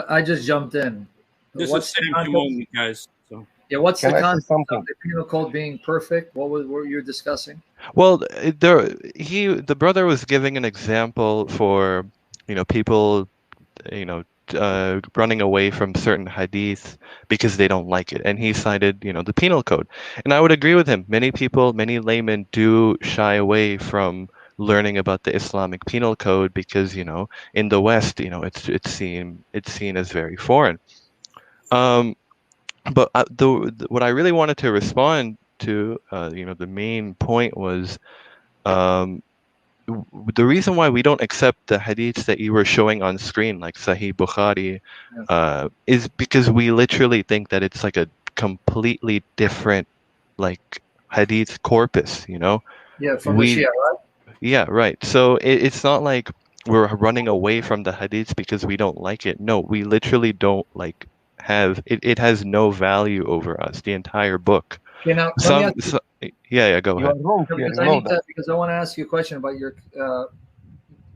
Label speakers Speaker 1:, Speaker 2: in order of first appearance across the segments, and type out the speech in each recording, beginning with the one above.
Speaker 1: I just jumped in.
Speaker 2: This
Speaker 1: What's
Speaker 2: is
Speaker 1: the
Speaker 2: Sam
Speaker 1: context?
Speaker 2: Shamoun, guys. So
Speaker 1: Yeah, what's the
Speaker 3: Can I say
Speaker 1: context of
Speaker 3: something?
Speaker 1: the penal code being perfect? What were you discussing?
Speaker 4: Well, the brother was giving an example for, people, running away from certain hadith because they don't like it, and he cited, the penal code, and I would agree with him. Many people, many laymen do shy away from learning about the Islamic penal code because, in the West, it's seen as very foreign. Um, but what I really wanted to respond to, the main point was. Um, the reason why we don't accept the hadiths that you were showing on screen, like Sahih Bukhari,
Speaker 1: Yes.
Speaker 4: is because we literally think that it's like a completely different, like, hadith corpus.
Speaker 1: Yeah, from the Shia, right?
Speaker 4: Yeah, right. So it's not like we're running away from the hadiths because we don't like it. No, we literally don't like have it. It has no value over us. The entire book.
Speaker 1: Okay, now let me ask you,
Speaker 4: Yeah, go
Speaker 3: You are
Speaker 4: ahead.
Speaker 3: wrong here.
Speaker 1: because
Speaker 3: You
Speaker 1: I
Speaker 3: know
Speaker 1: need
Speaker 3: that.
Speaker 1: to, because I want to ask you a question about your.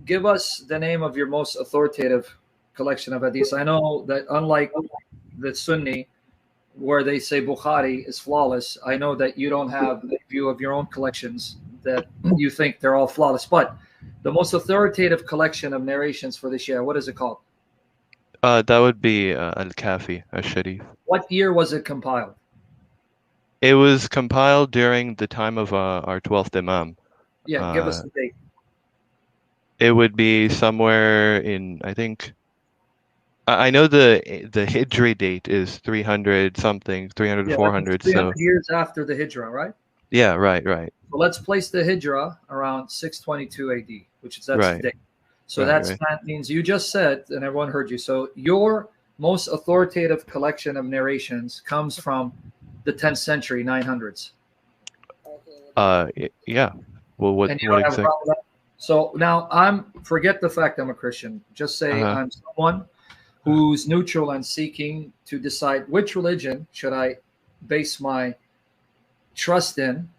Speaker 1: Give us the name of your most authoritative collection of hadiths. I know that unlike the Sunni, where they say Bukhari is flawless, I know that you don't have a view of your own collections that you think they're all flawless. But the most authoritative collection of narrations for the Shia, what is it called?
Speaker 4: That would be Al-Kafi, Al-Sharif.
Speaker 1: What year was it compiled?
Speaker 4: It was compiled during the time of our 12th Imam.
Speaker 1: Yeah, give us the date.
Speaker 4: It would be somewhere in, I think, I know the Hijri date is 300 something, 300,
Speaker 1: Yeah,
Speaker 4: 400.
Speaker 1: 300
Speaker 4: So
Speaker 1: years after the Hijrah, right?
Speaker 4: yeah, right,
Speaker 1: So let's place the Hijrah around 622 AD, which is that's the
Speaker 4: right,
Speaker 1: date. So
Speaker 4: right.
Speaker 1: that means you just said, and everyone heard you. So your most authoritative collection of narrations comes from the 10th century, 900s.
Speaker 4: Yeah. Well, what
Speaker 1: And you don't have a
Speaker 4: exactly?
Speaker 1: problem with that? So now forget the fact I'm a Christian. Just say I'm someone who's neutral and seeking to decide which religion should I base my trust in.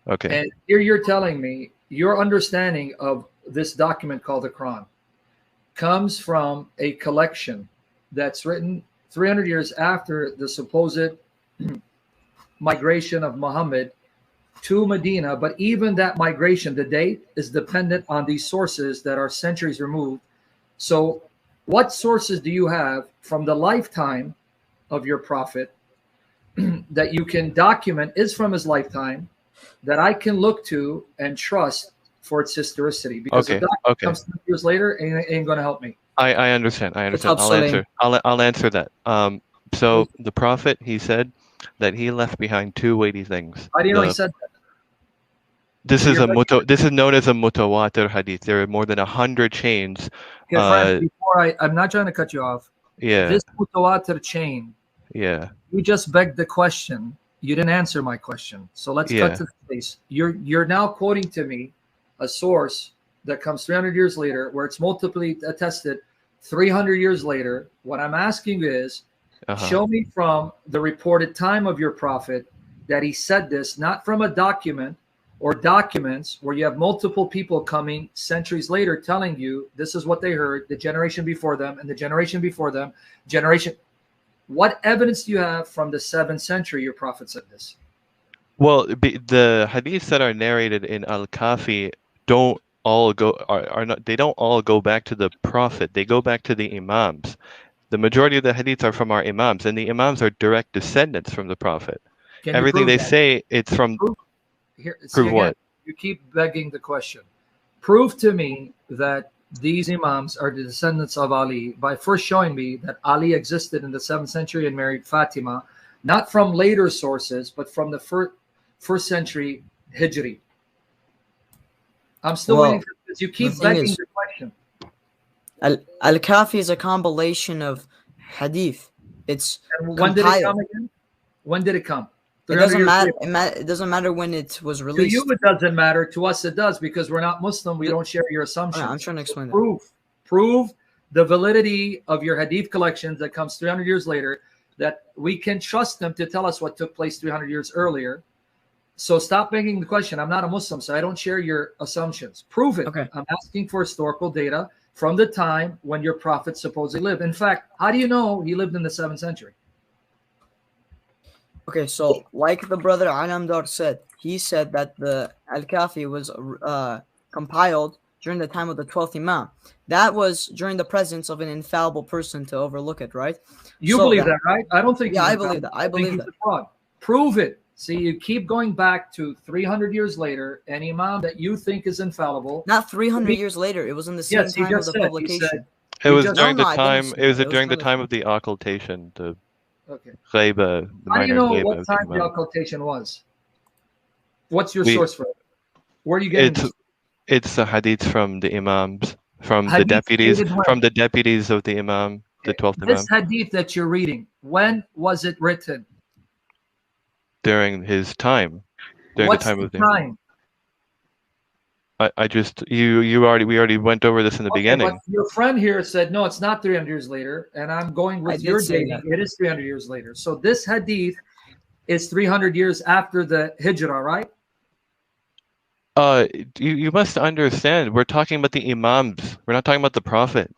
Speaker 4: Okay.
Speaker 1: And here you're telling me your understanding of this document called the Quran comes from a collection that's written 300 years after the supposed migration of Muhammad to Medina. But even that migration, the date is dependent on these sources that are centuries removed. So what sources do you have from the lifetime of your prophet that you can document is from his lifetime that I can look to and trust for its historicity? Because the document comes 2 years later and it ain't going to help me.
Speaker 4: I understand. I'll answer that. So the Prophet, he said that he left behind two weighty things.
Speaker 1: I didn't know he said that.
Speaker 4: This is known as a mutawatir hadith. There are more than 100 chains.
Speaker 1: Okay, Frank, before I'm not trying to cut you off.
Speaker 4: Yeah.
Speaker 1: This mutawatir chain.
Speaker 4: Yeah.
Speaker 1: You just begged the question. You didn't answer my question. So let's cut to the chase. You're now quoting to me a source that comes 300 years later, where it's multiply attested 300 years later. What I'm asking is, show me from the reported time of your prophet that he said this, not from a document or documents where you have multiple people coming centuries later telling you this is what they heard, the generation before them and the generation before them, generation. What evidence do you have from the 7th century your prophet said this?
Speaker 4: Well, the hadiths that are narrated in Al-Kafi don't all go they don't all go back to the prophet. They go back to the imams. The majority of the hadiths are from our imams, and the imams are direct descendants from the prophet. Everything they say, it's from.
Speaker 1: Prove what? You keep begging the question. Prove to me that these imams are the descendants of Ali by first showing me that Ali existed in the 7th century and married Fatima, not from later sources, but from the first century Hijri. I'm still waiting for this. You keep begging the question.
Speaker 5: Al-Kafi is a compilation of hadith.
Speaker 1: When did it come again? When did it come?
Speaker 5: It doesn't matter. It doesn't matter when it was released.
Speaker 1: To you, it doesn't matter. To us, it does, because we're not Muslim. We don't share your assumptions.
Speaker 5: I'm trying to explain that.
Speaker 1: Prove the validity of your hadith collections that comes 300 years later, that we can trust them to tell us what took place 300 years earlier. So stop begging the question. I'm not a Muslim, so I don't share your assumptions. Prove it.
Speaker 5: Okay.
Speaker 1: I'm asking for historical data from the time when your prophet supposedly lived. In fact, how do you know he lived in the 7th century?
Speaker 5: Okay, so like the brother Alamdar said, he said that the Al-Kafi was compiled during the time of the 12th Imam. That was during the presence of an infallible person to overlook it, right?
Speaker 1: You believe that, right? I don't think.
Speaker 5: Yeah,
Speaker 1: I
Speaker 5: believe that. I believe that.
Speaker 1: He's a fraud. Prove it. See, you keep going back to 300 years later, an imam that you think is infallible.
Speaker 5: Not 300 years later. It was in the same time of the publication.
Speaker 4: It was during the time. It was during the time of the occultation. The ghaiba.
Speaker 1: How do you know what time the occultation was? What's your source for it? Where are you getting?
Speaker 4: It's a hadith from the imams, from the deputies of the imam, the 12th imam.
Speaker 1: This hadith that you're reading, when was it written?
Speaker 4: During his time. During
Speaker 1: What's
Speaker 4: the time of the
Speaker 1: time?
Speaker 4: We already went over this in the beginning.
Speaker 1: But your friend here said no, it's not 300 years later, and I'm going with your dating. It is 300 years later. So this hadith is 300 years after the hijrah, right?
Speaker 4: You must understand. We're talking about the imams. We're not talking about the prophet.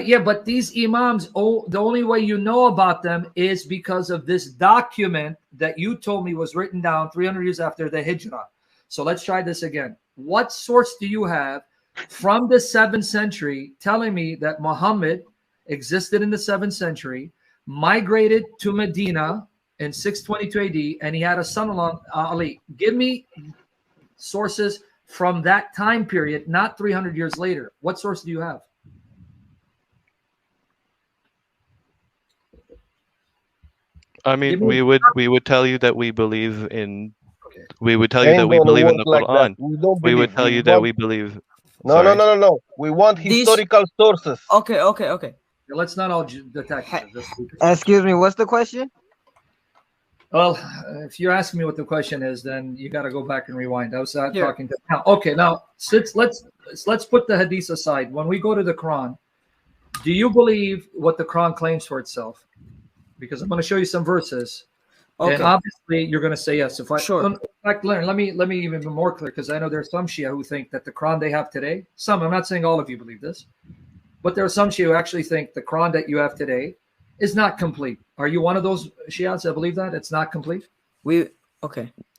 Speaker 1: Yeah, but these imams, the only way you know about them is because of this document that you told me was written down 300 years after the hijrah. So let's try this again. What source do you have from the 7th century telling me that Muhammad existed in the 7th century, migrated to Medina in 622 AD, and he had a son-in-law, Ali? Give me sources from that time period, not 300 years later. What source do you have?
Speaker 4: I mean, we would tell you that we believe in. We would tell you that we believe in the Quran. We would tell you that we believe.
Speaker 2: No. We want historical sources.
Speaker 5: Okay.
Speaker 1: Let's not all attack.
Speaker 3: Excuse me. What's the question?
Speaker 1: Well, if you're asking me what the question is, then you got to go back and rewind. I was talking to now. Okay, now let's put the hadith aside. When we go to the Quran, do you believe what the Quran claims for itself? Because I'm going to show you some verses, and obviously you're going to say yes. In fact, let me even be more clear, because I know there's some Shia who think that the Quran they have today. Some, I'm not saying all of you believe this, but there are some Shia who actually think the Quran that you have today is not complete. Are you one of those Shi'as that believe that it's not complete?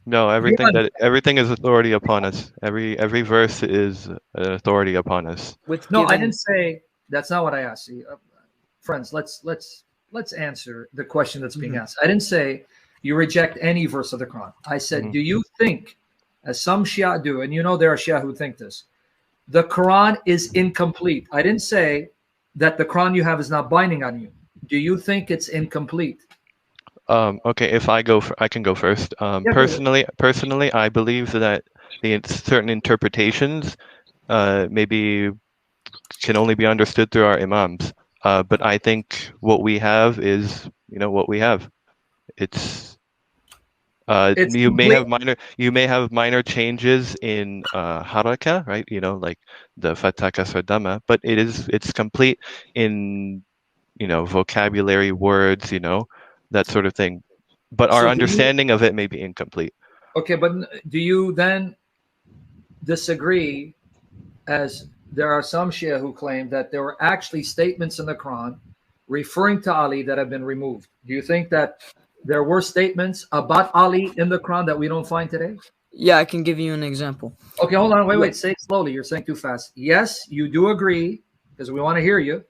Speaker 4: No, everything is authority upon us. Every verse is an authority upon us.
Speaker 1: I didn't say that's not what I asked. See, friends, let's answer the question that's being asked. I didn't say you reject any verse of the Quran. I said, do you think, as some Shia do, and you know there are Shia who think this, the Quran is incomplete? I didn't say that the Quran you have is not binding on you. Do you think it's incomplete?
Speaker 4: Okay, if I can go first. Personally, I believe that certain interpretations maybe can only be understood through our imams. But I think what we have is, what we have. It's you may have minor changes in haraka, right? Like the fataka sardama, but it's complete in vocabulary, words, that sort of thing. But our understanding of it may be incomplete.
Speaker 1: Okay, but do you then disagree, as there are some Shia who claim that there were actually statements in the Quran referring to Ali that have been removed? Do you think that there were statements about Ali in the Quran that we don't find today?
Speaker 5: Yeah, I can give you an example.
Speaker 1: Okay, hold on. Wait. Say it slowly. You're saying too fast. Yes, you do agree, because we want to hear you.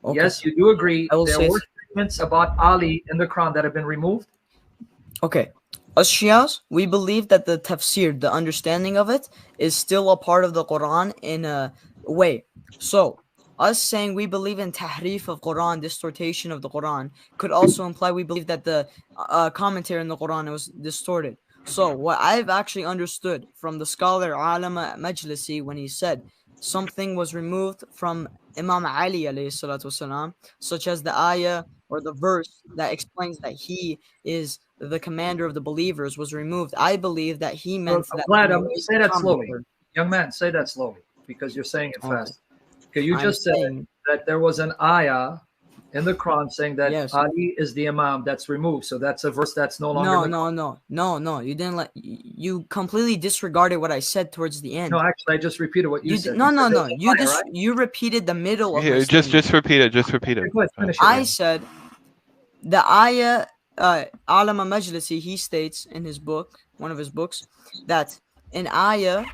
Speaker 1: Okay. Yes, you do agree there were statements about Ali in the Quran that have been removed?
Speaker 5: Okay. As Shias, we believe that the tafsir, the understanding of it, is still a part of the Quran in a way. So, us saying we believe in tahrif of Quran, distortion of the Quran, could also imply we believe that the commentary in the Quran was distorted. So, what I've actually understood from the scholar Alama Majlisi, when he said something was removed from Imam Ali alayhi salatu wasalam, such as the ayah or the verse that explains that he is the commander of the believers, was removed. I believe that he meant that.
Speaker 1: Say that slowly. Young man, say that slowly, because you're saying it fast. Okay, you just said that there was an ayah in the Quran saying that
Speaker 5: Yes.
Speaker 1: Ali is the Imam that's removed. So that's a verse that's no longer.
Speaker 5: No. You didn't let. You completely disregarded what I said towards the end.
Speaker 1: No, actually, I just repeated what you said.
Speaker 5: No.
Speaker 1: You said
Speaker 5: You repeated the middle of my
Speaker 4: Here,
Speaker 5: statement.
Speaker 4: just repeat it. Just repeat it.
Speaker 1: Go ahead, finish it.
Speaker 5: I said the ayah. Alama Majlisi, he states in his book, one of his books, that in ayah,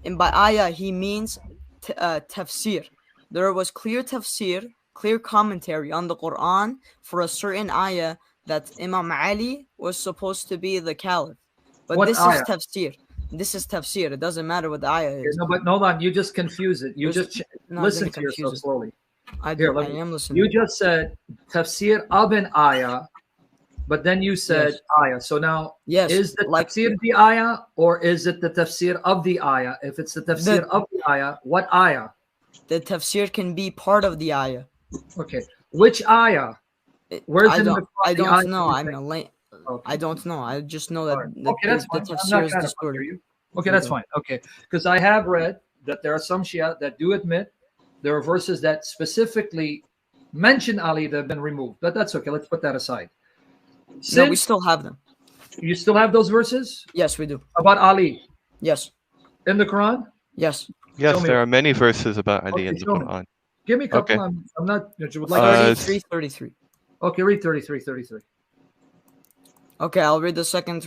Speaker 5: and by ayah he means tafsir. There was clear tafsir, clear commentary on the Quran for a certain ayah that Imam Ali was supposed to be the caliph. But
Speaker 1: What
Speaker 5: this
Speaker 1: ayah?
Speaker 5: is tafsir. This is tafsir. It doesn't matter what the ayah is.
Speaker 1: No, but hold on. You just confuse it. You just listen to yourself slowly.
Speaker 5: I am listening.
Speaker 1: You just said tafsir of an ayah, but then you said ayah. So now, is the tafsir the ayah, or is it the tafsir of the ayah? If it's the tafsir of the ayah, what ayah?
Speaker 5: The tafsir can be part of the ayah.
Speaker 1: Okay. Which ayah? Where's
Speaker 5: I don't know.
Speaker 1: Okay.
Speaker 5: I don't know. I just know that
Speaker 1: that's
Speaker 5: the
Speaker 1: fine.
Speaker 5: tafsir is distorted.
Speaker 1: Okay, that's fine. Okay. Because I have read that there are some Shia that do admit there are verses that specifically mention Ali that have been removed. But that's okay. Let's put that aside.
Speaker 5: No, we still have them.
Speaker 1: You still have those verses?
Speaker 5: Yes, we do.
Speaker 1: About Ali?
Speaker 5: Yes.
Speaker 1: In the Quran?
Speaker 5: Yes.
Speaker 4: Yes, there are many verses about Ali in the Quran.
Speaker 1: Give me a couple.
Speaker 4: Okay.
Speaker 1: I'm not.
Speaker 5: Like 33.
Speaker 1: Okay, read 33.
Speaker 5: Okay, I'll read the second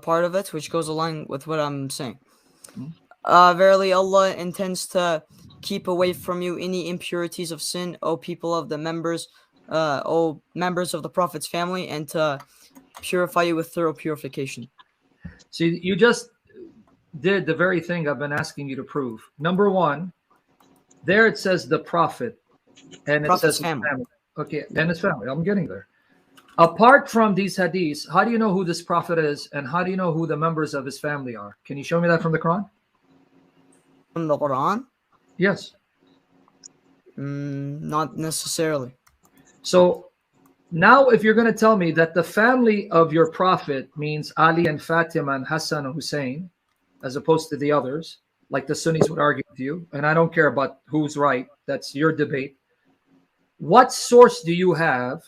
Speaker 5: part of it, which goes along with what I'm saying. Verily, Allah intends to keep away from you any impurities of sin, O people of the members, O members of the Prophet's family, and to purify you with thorough purification.
Speaker 1: See, you just did the very thing I've been asking you to prove. Number one, there it says the Prophet, and it says family. Okay, and his family. I'm getting there. Apart from these hadiths, how do you know who this Prophet is, and how do you know who the members of his family are? Can you show me that from the Quran?
Speaker 5: From the Quran?
Speaker 1: Yes.
Speaker 5: Not necessarily.
Speaker 1: So now if you're going to tell me that the family of your Prophet means Ali and Fatima and Hassan and Hussein, as opposed to the others, like the Sunnis would argue with you, and I don't care about who's right, that's your debate. What source do you have,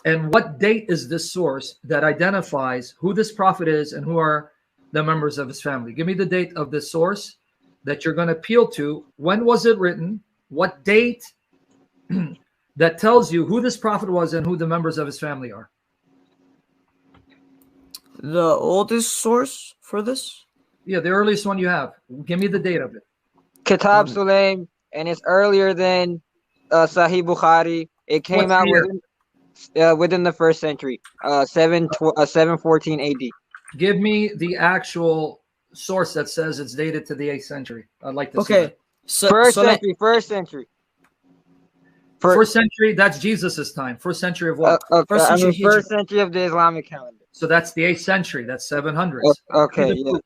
Speaker 1: and what date is this source that identifies who this Prophet is and who are the members of his family? Give me the date of the source that you're going to appeal to. When was it written? What date that tells you who this Prophet was and who the members of his family are?
Speaker 5: The oldest source for this?
Speaker 1: Yeah, the earliest one you have. Give me the date of it.
Speaker 3: Kitab Sulaim, and it's earlier than Sahih Bukhari. It came out within the first century, 714 AD.
Speaker 1: Give me the actual source that says it's dated to the 8th century. I'd like to see that.
Speaker 3: First century.
Speaker 1: First century, that's Jesus's time. First century of what?
Speaker 3: First century of the Islamic calendar.
Speaker 1: So that's the 8th century. That's 700s.
Speaker 3: Okay, yeah.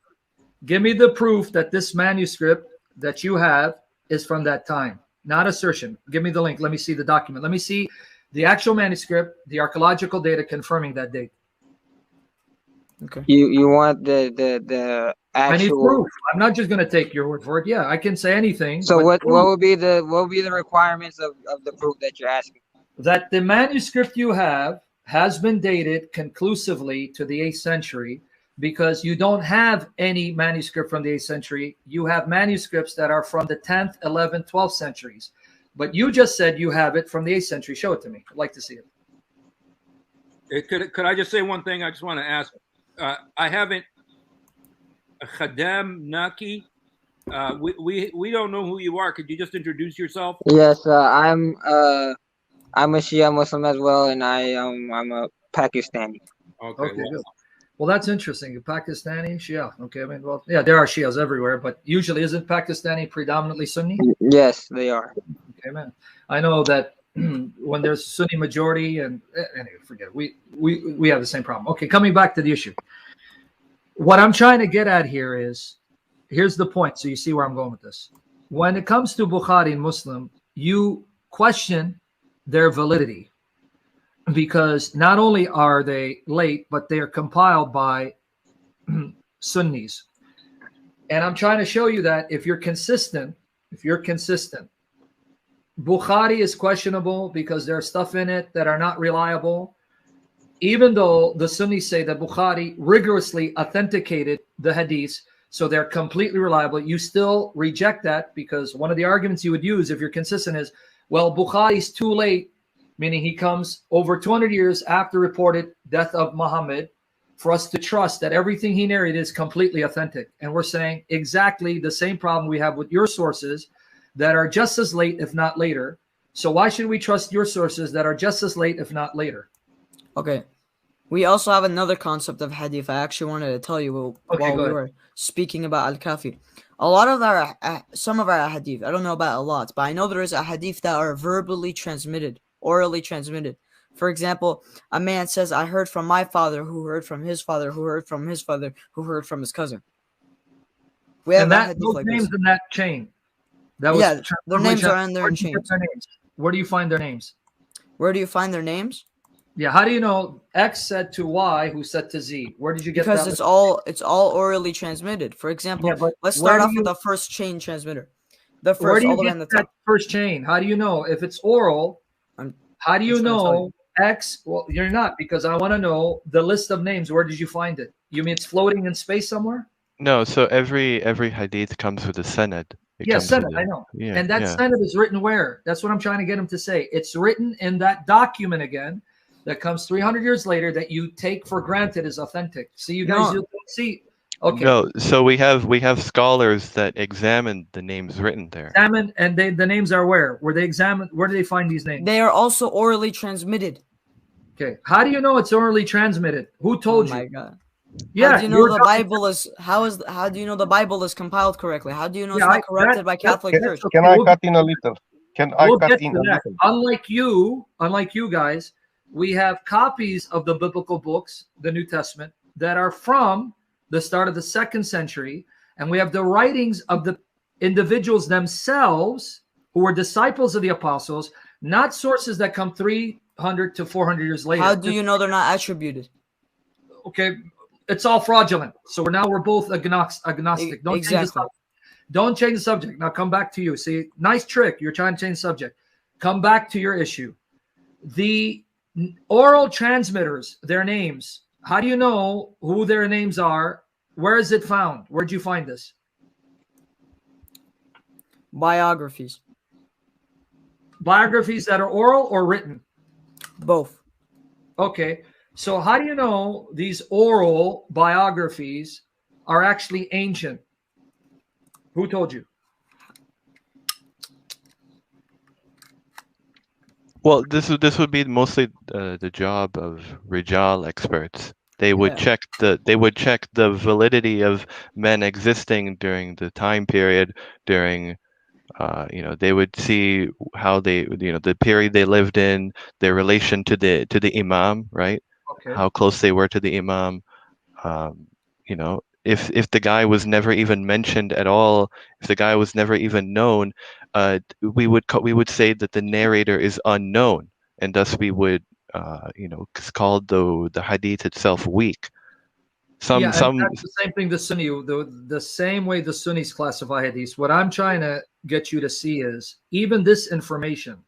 Speaker 1: Give me the proof that this manuscript that you have is from that time. Not assertion. Give me the link. Let me see the document. Let me see the actual manuscript, the archaeological data confirming that date.
Speaker 3: Okay. You want the actual?
Speaker 1: I need proof. I'm not just going to take your word for it. Yeah, I can say anything.
Speaker 3: So what would be the requirements of the proof that you're asking?
Speaker 1: That the manuscript you have has been dated conclusively to the 8th century, because you don't have any manuscript from the 8th century. You have manuscripts that are from the 10th, 11th, 12th centuries. But you just said you have it from the 8th century. Show it to me. I'd like to see it.
Speaker 6: Could I just say one thing? I just want to ask. I haven't. Khadam Naki. We don't know who you are. Could you just introduce yourself?
Speaker 3: Yes, I'm a Shia Muslim as well, and I'm a Pakistani.
Speaker 1: Okay, good. Well, that's interesting. Pakistani Shia. Okay, I mean, well, yeah, there are Shias everywhere, but usually isn't Pakistani predominantly Sunni?
Speaker 3: Yes, they are.
Speaker 1: Okay, man. I know that when there's Sunni majority, and anyway, forget it. We have the same problem. Okay, coming back to the issue. What I'm trying to get at here is, here's the point, so you see where I'm going with this. When it comes to Bukhari and Muslim, you question their validity, because not only are they late, but they are compiled by Sunnis. And I'm trying to show you that if you're consistent, Bukhari is questionable because there's stuff in it that are not reliable. Even though the Sunnis say that Bukhari rigorously authenticated the hadiths, so they're completely reliable, you still reject that because one of the arguments you would use if you're consistent is, well, Bukhari's too late, meaning he comes over 200 years after reported death of Muhammad, for us to trust that everything he narrated is completely authentic. And we're saying exactly the same problem we have with your sources that are just as late, if not later. So why should we trust your sources that are just as late, if not later?
Speaker 5: Okay. We also have another concept of hadith I actually wanted to tell you while we were speaking about Al-Kafi. A lot of our, some of our hadith, I don't know about a lot, but I know there is a hadith that are verbally transmitted, orally transmitted. For example, a man says, I heard from my father, who heard from his father, who heard from his father, who heard from his cousin. We have
Speaker 1: and those like names in that chain. That was
Speaker 5: their names are in their chains.
Speaker 1: Where do you find their names?
Speaker 5: Where do you find their names?
Speaker 1: Yeah, how do you know X said to Y, who said to Z? Where did you get that?
Speaker 5: Because it's all orally transmitted. For example, let's start off with the first chain transmitter. The first, all the way on the top.
Speaker 1: First chain. How do you know if it's oral? How do you know X? Well, you're not, because I want to know the list of names. Where did you find it? You mean it's floating in space somewhere?
Speaker 4: No. So every hadith comes with a sanad.
Speaker 1: Sanad, I know. Yeah, and that sanad is written where? That's what I'm trying to get him to say. It's written in that document again that comes 300 years later that you take for granted is authentic. See, you guys see. Okay.
Speaker 4: No, so we have scholars that examine the names written there.
Speaker 1: Examine, and the names are where? Where they examine? Where do they find these names?
Speaker 5: They are also orally transmitted.
Speaker 1: Okay. How do you know it's orally transmitted? Who told you?
Speaker 5: Oh my God.
Speaker 1: Yeah.
Speaker 5: How do you know the Bible is? How do you know the Bible is compiled correctly? How do you know it's not corrupted by Catholic Church?
Speaker 2: Can I cut in a little? Can I cut in a little?
Speaker 1: Unlike you guys, we have copies of the biblical books, the New Testament, that are from the start of the 2nd century, and we have the writings of the individuals themselves who were disciples of the apostles, not sources that come 300 to 400 years later.
Speaker 5: How do you know they're not attributed?
Speaker 1: Okay, it's all fraudulent. So we're both agnostic. Don't change the subject. Don't change the subject. Now come back to you. See, nice trick. You're trying to change the subject. Come back to your issue. The oral transmitters, their names. How do you know who their names are? Where is it found? Where'd you find this?
Speaker 5: Biographies.
Speaker 1: Biographies that are oral or written?
Speaker 5: Both.
Speaker 1: Okay. So how do you know these oral biographies are actually ancient? Who told you?
Speaker 4: Well, this would be mostly the job of Rijal experts. They would check the validity of men existing during the time period, during they would see how they, the period they lived in, their relation to the imam, right? Okay. How close they were to the imam. If the guy was never even mentioned at all, if the guy was never even known, we would say that the narrator is unknown, and thus we would call the hadith itself weak.
Speaker 1: That's the same thing the Sunni, the same way the Sunnis classify hadith. What I'm trying to get you to see is even this information.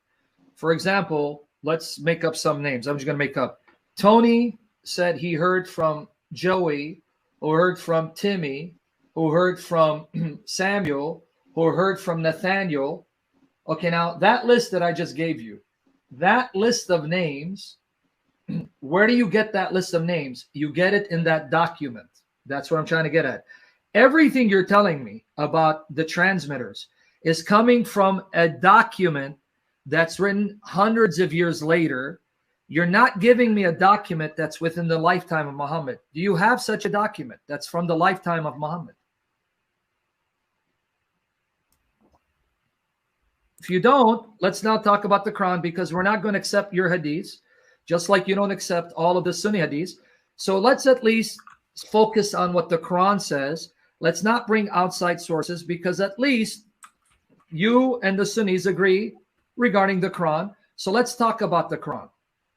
Speaker 1: For example, let's make up some names. I'm just going to make up. Tony said he heard from Joey, who heard from Timmy, who heard from Samuel, who heard from Nathaniel. Okay, now that list that I just gave you, that list of names, where do you get that list of names? You get it in that document. That's what I'm trying to get at. Everything you're telling me about the transmitters is coming from a document that's written hundreds of years later. You're not giving me a document that's within the lifetime of Muhammad. Do you have such a document that's from the lifetime of Muhammad? If you don't, let's now talk about the Quran, because we're not going to accept your hadiths, just like you don't accept all of the Sunni hadiths. So let's at least focus on what the Quran says. Let's not bring outside sources, because at least you and the Sunnis agree regarding the Quran. So let's talk about the Quran,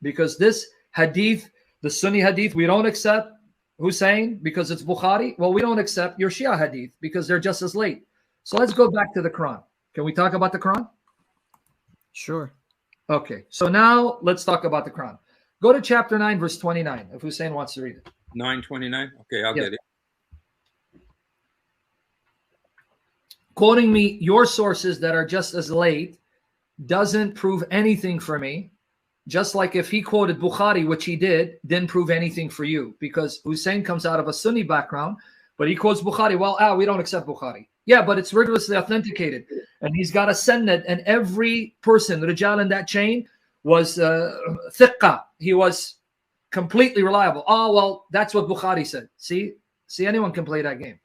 Speaker 1: because this hadith, the Sunni hadith, we don't accept Hussein because it's Bukhari. Well, we don't accept your Shia hadith because they're just as late. So let's go back to the Quran. Can we talk about the Quran?
Speaker 5: Sure.
Speaker 1: Okay, so now let's talk about the Quran. Go to chapter 9, verse 29, if Hussein wants to read it.
Speaker 6: 9:29. Okay, I'll
Speaker 1: Yeah.
Speaker 6: get it.
Speaker 1: Quoting me your sources that are just as late doesn't prove anything for me. Just like if he quoted Bukhari, which he didn't prove anything for you, because Hussein comes out of a Sunni background, but he quotes Bukhari. Well, we don't accept Bukhari. Yeah, but it's rigorously authenticated, and he's got a sanad, and every person, Rijal in that chain, was thiqqa. He was completely reliable. Oh, well, that's what Bukhari said. See, anyone can play that game.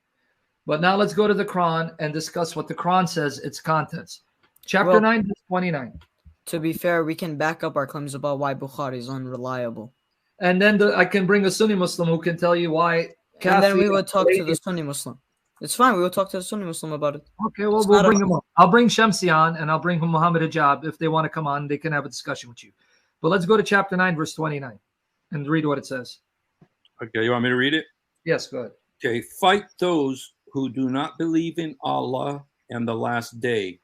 Speaker 1: But now let's go to the Quran and discuss what the Quran says, its contents. Chapter 9, verse 29.
Speaker 5: To be fair, we can back up our claims about why Bukhari is unreliable.
Speaker 1: And then I can bring a Sunni Muslim who can tell you why.
Speaker 5: And then we would talk to the Sunni Muslim. It's fine. We will talk to the Sunni Muslim about it.
Speaker 1: Okay, well, we'll bring him on. I'll bring Shamsi on, and I'll bring Muhammad Hijab. If they want to come on, they can have a discussion with you. But let's go to chapter 9, verse 29, and read what it says.
Speaker 6: Okay, you want me to read it?
Speaker 1: Yes, go ahead.
Speaker 6: Okay, fight those who do not believe in Allah and the last day,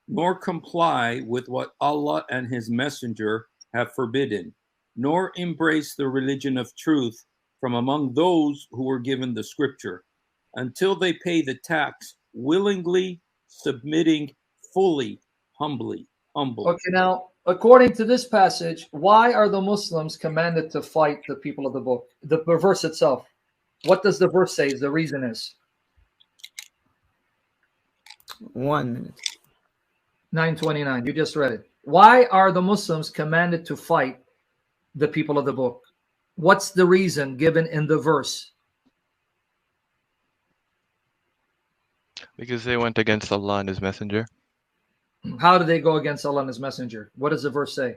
Speaker 6: nor comply with what Allah and his messenger have forbidden, nor embrace the religion of truth from among those who were given the scripture, until they pay the tax willingly, submitting fully, humbly.
Speaker 1: Okay, now, according to this passage, why are the Muslims commanded to fight the people of the book? The verse itself. What does the verse say? The reason is
Speaker 5: 1 minute.
Speaker 1: 929. You just read it. Why are the Muslims commanded to fight the people of the book? What's the reason given in the verse?
Speaker 4: Because they went against Allah and his messenger.
Speaker 1: How do they go against Allah and his messenger? What does the verse say?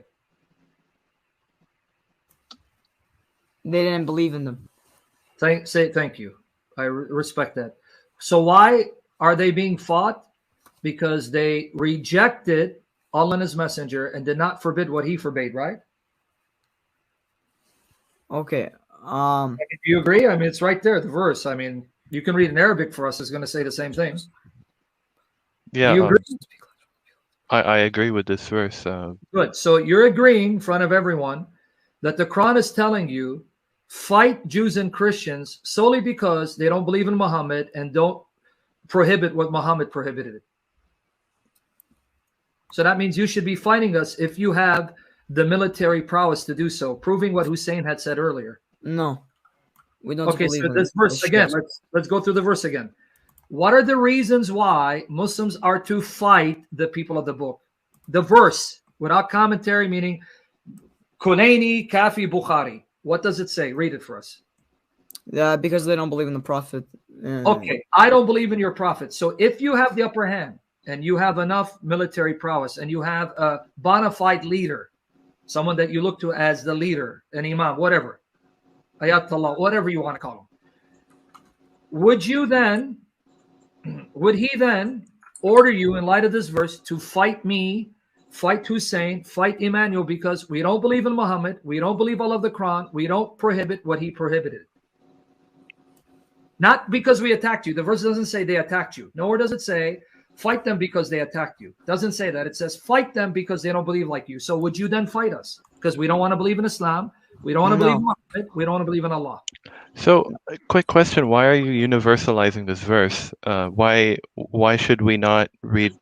Speaker 5: They didn't believe in them.
Speaker 1: Thank you. I respect that. So why are they being fought? Because they rejected Allah and his messenger and did not forbid what he forbade, right?
Speaker 5: Okay.
Speaker 1: Do you agree? I mean, it's right there, the verse. I mean, you can read in Arabic for us. It's going to say the same thing.
Speaker 4: Yeah.
Speaker 1: Do you agree?
Speaker 4: I agree with this verse.
Speaker 1: Good. So you're agreeing in front of everyone that the Quran is telling you fight Jews and Christians solely because they don't believe in Muhammad and don't prohibit what Muhammad prohibited. So that means you should be fighting us if you have the military prowess to do so, proving what Hussein had said earlier.
Speaker 5: No, we don't.
Speaker 1: Okay, so this verse again. Let's go through the verse again. What are the reasons why Muslims are to fight the people of the book? The verse, without commentary, meaning Kunaini, Kafi, Bukhari. What does it say? Read it for us.
Speaker 5: Because they don't believe in the Prophet.
Speaker 1: Okay, I don't believe in your Prophet. So if you have the upper hand and you have enough military prowess and you have a bona fide leader, someone that you look to as the leader, an imam, whatever, ayatollah, whatever you want to call him, would he then order you, in light of this verse, to fight me, fight Hussein, fight Emmanuel, because we don't believe in Muhammad, we don't believe all of the Quran, we don't prohibit what he prohibited? Not because we attacked you. The verse doesn't say they attacked you. Nor does it say fight them because they attacked you. It doesn't say that. It says fight them because they don't believe like you. So would you then fight us? Because we don't want to believe in Islam. We don't want to believe in Muhammad. We don't want to believe in Allah.
Speaker 4: So, a quick question: why are you universalizing this verse? Why should we not read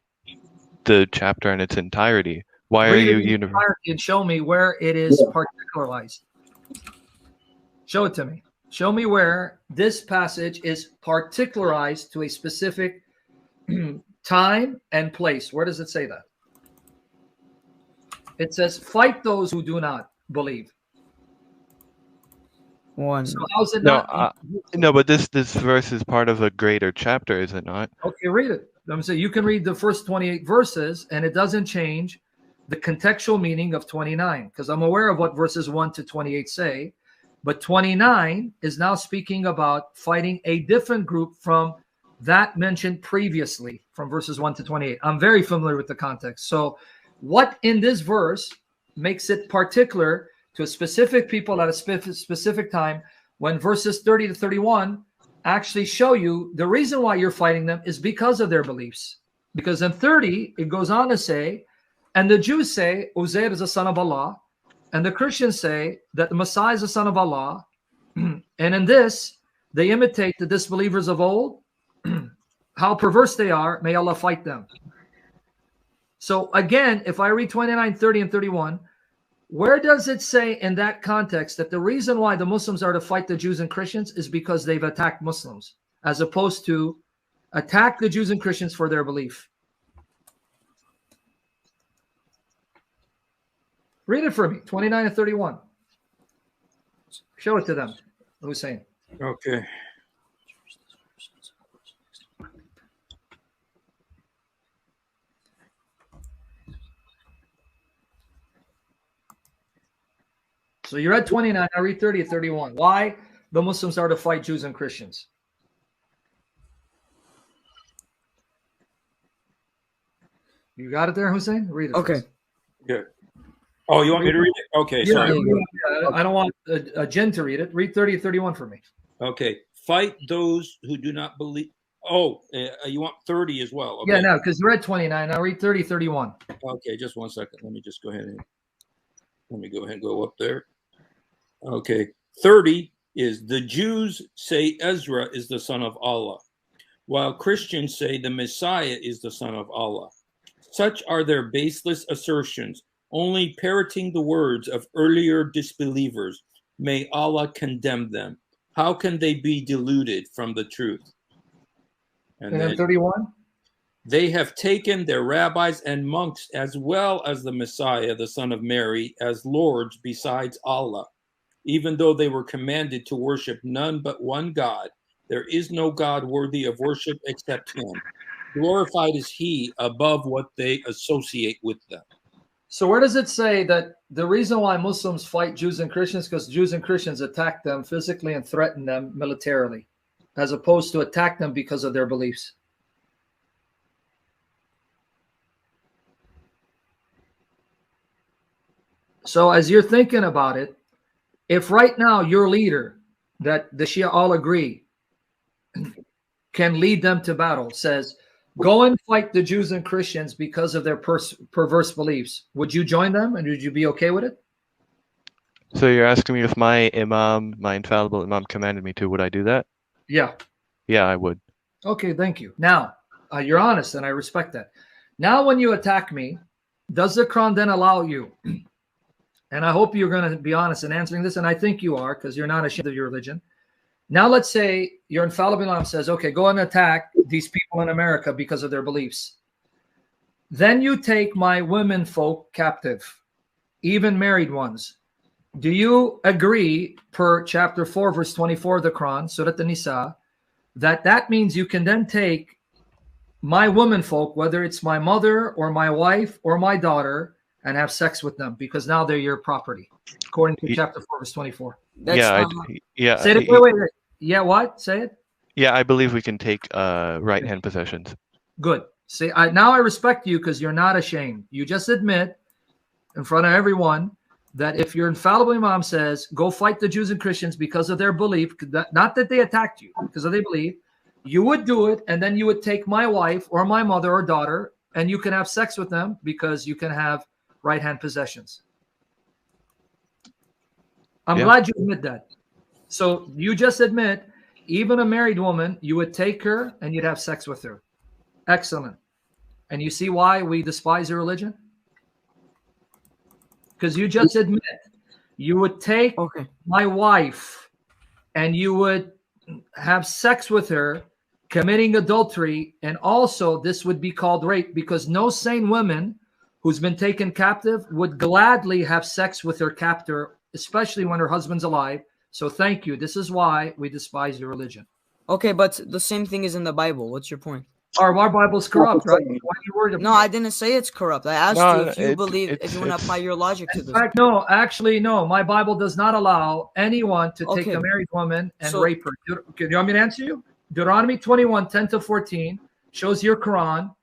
Speaker 4: the chapter in its entirety? Why are you universalizing?
Speaker 1: And show me where it is particularized. Show it to me. Show me where this passage is particularized to a specific time and place. Where does it say that? It says, fight those who do not believe. So how's it not?
Speaker 4: No, but this verse is part of a greater chapter, is it not?
Speaker 1: Okay, read it. I'm saying you can read the first 28 verses, and it doesn't change the contextual meaning of 29, because I'm aware of what verses 1 to 28 say. But 29 is now speaking about fighting a different group from that mentioned previously from verses 1 to 28. I'm very familiar with the context. So what in this verse makes it particular to a specific people at a specific time, when verses 30 to 31 actually show you the reason why you're fighting them is because of their beliefs? Because in 30, it goes on to say, And the Jews say Uzair is the son of Allah, and the Christians say that the Messiah is the son of Allah. And in this, they imitate the disbelievers of old. How perverse they are, may Allah fight them. So again, if I read 29, 30, and 31, where does it say in that context that the reason why the Muslims are to fight the Jews and Christians is because they've attacked Muslims, as opposed to attack the Jews and Christians for their belief? Read it for me, 29 and 31. Show it to them, Hussein.
Speaker 6: Okay.
Speaker 1: So you read 29, I read 30 and 31. Why the Muslims are to fight Jews and Christians? You got it there, Hussein? Read it.
Speaker 5: Okay.
Speaker 1: First.
Speaker 6: Good. Oh, you want me to read it? Okay,
Speaker 1: Yeah,
Speaker 6: sorry.
Speaker 1: I don't want a jinn to read it. Read 30 and 31 for me.
Speaker 6: Okay. Fight those who do not believe. Oh, you want 30 as well. Okay.
Speaker 1: Yeah, no, because you read 29. Now read 30, 31.
Speaker 6: Okay, just 1 second. Let me just go ahead and go up there. Okay. 30 is the Jews say Ezra is the son of Allah, while Christians say the Messiah is the son of Allah. Such are their baseless assertions, only parroting the words of earlier disbelievers. May Allah condemn them. How can they be deluded from the truth?
Speaker 1: And then 31?
Speaker 6: They have taken their rabbis and monks as well as the Messiah, the son of Mary, as lords besides Allah. Even though they were commanded to worship none but one God, there is no God worthy of worship except him. Glorified is he above what they associate with them.
Speaker 1: So where does it say that the reason why Muslims fight Jews and Christians because Jews and Christians attack them physically and threaten them militarily, as opposed to attack them because of their beliefs? So as you're thinking about it, if right now your leader, that the Shia all agree, can lead them to battle, says, go and fight the Jews and Christians because of their perverse beliefs, would you join them and would you be okay with it?
Speaker 4: So you're asking me if my imam, my infallible imam, commanded me to, would I do that?
Speaker 1: Yeah.
Speaker 4: Yeah, I would.
Speaker 1: Okay, thank you. Now, you're honest and I respect that. Now, when you attack me, does the Quran then allow you, and I hope you're going to be honest in answering this, and I think you are because you're not ashamed of your religion. Now, let's say your infallible imam says, okay, go and attack these people in America because of their beliefs. Then you take my women folk captive, even married ones. Do you agree, per chapter 4, verse 24 of the Quran, Surat An-Nisa, that means you can then take my women folk, whether it's my mother or my wife or my daughter, and have sex with them because now they're your property, according to chapter 4, verse 24.
Speaker 5: That's
Speaker 4: yeah.
Speaker 1: Say it. Wait. Yeah, what? Say it.
Speaker 4: Yeah, I believe we can take right-hand possessions.
Speaker 1: Good. See, now I respect you because you're not ashamed. You just admit in front of everyone that if your infallible imam says, go fight the Jews and Christians because of their belief, not that they attacked you, because of their belief, you would do it, and then you would take my wife or my mother or daughter, and you can have sex with them because you can have right-hand possessions. I'm glad you admit that. So you just admit, even a married woman, you would take her and you'd have sex with her. Excellent. And you see why we despise your religion? Because you just admit you would take my wife and you would have sex with her, committing adultery, and also this would be called rape because no sane woman who's been taken captive would gladly have sex with her captor, especially when her husband's alive. So thank you. This is why we despise your religion.
Speaker 5: Okay, but the same thing is in the Bible. What's your point?
Speaker 1: Our Bible's corrupt, right? Why are you worried about
Speaker 5: No, I didn't say it's corrupt. I asked you if you believe, if you want to apply your logic to this.
Speaker 1: In fact, no, actually, no. My Bible does not allow anyone to take a married woman and rape her. Do you want me to answer you? Deuteronomy 21, 10-14 shows your Quran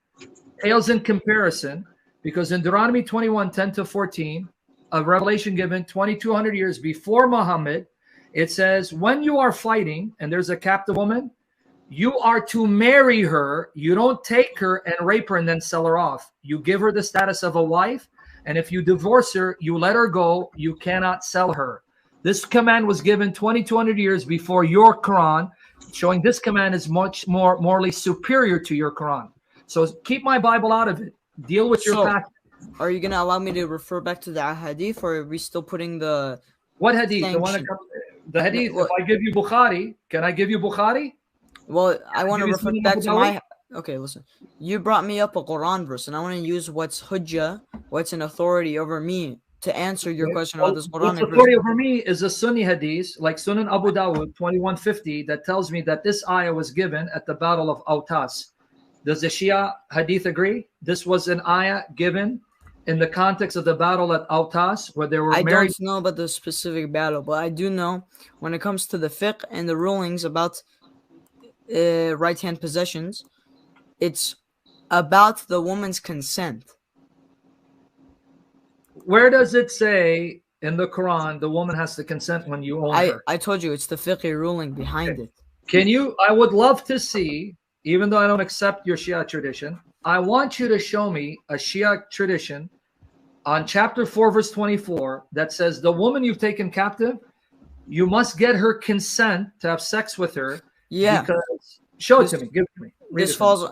Speaker 1: pales in comparison because in Deuteronomy 21, 10-14, a revelation given 2,200 years before Muhammad, it says, when you are fighting and there's a captive woman, You are to marry her. You don't take her and rape her and then sell her off. You give her the status of a wife. And if you divorce her, you let her go. You cannot sell her. This command was given 2,200 years before your Quran, showing this command is much more morally superior to your Quran. So keep my Bible out of it. Deal with your past.
Speaker 5: Are you going to allow me to refer back to the hadith, or are we still putting the...
Speaker 1: What hadith? The one that comes, the hadith. If I give you Bukhari, can I give you Bukhari?
Speaker 5: Well, I want to refer back to my... Okay, listen. You brought me up a Quran verse, and I want to use what's hujjah, what's an authority over me, to answer your question about this Quran.
Speaker 1: What's authority over me is a Sunni hadith, like Sunan Abu Dawud 2150, that tells me that this ayah was given at the Battle of Autas. Does the Shia hadith agree? This was an ayah given in the context of the battle at Autas, where they were married.
Speaker 5: I don't know about the specific battle, but I do know when it comes to the fiqh and the rulings about right-hand possessions, it's about the woman's consent.
Speaker 1: Where does it say in the Quran the woman has to consent when you own her?
Speaker 5: I told you it's the fiqh ruling behind it.
Speaker 1: Can you? I would love to see, even though I don't accept your Shia tradition, I want you to show me a Shia tradition on chapter 4, verse 24 that says the woman you've taken captive, you must get her consent to have sex with her.
Speaker 5: Yeah.
Speaker 1: Because, show it to me. Give it to me.
Speaker 5: This falls.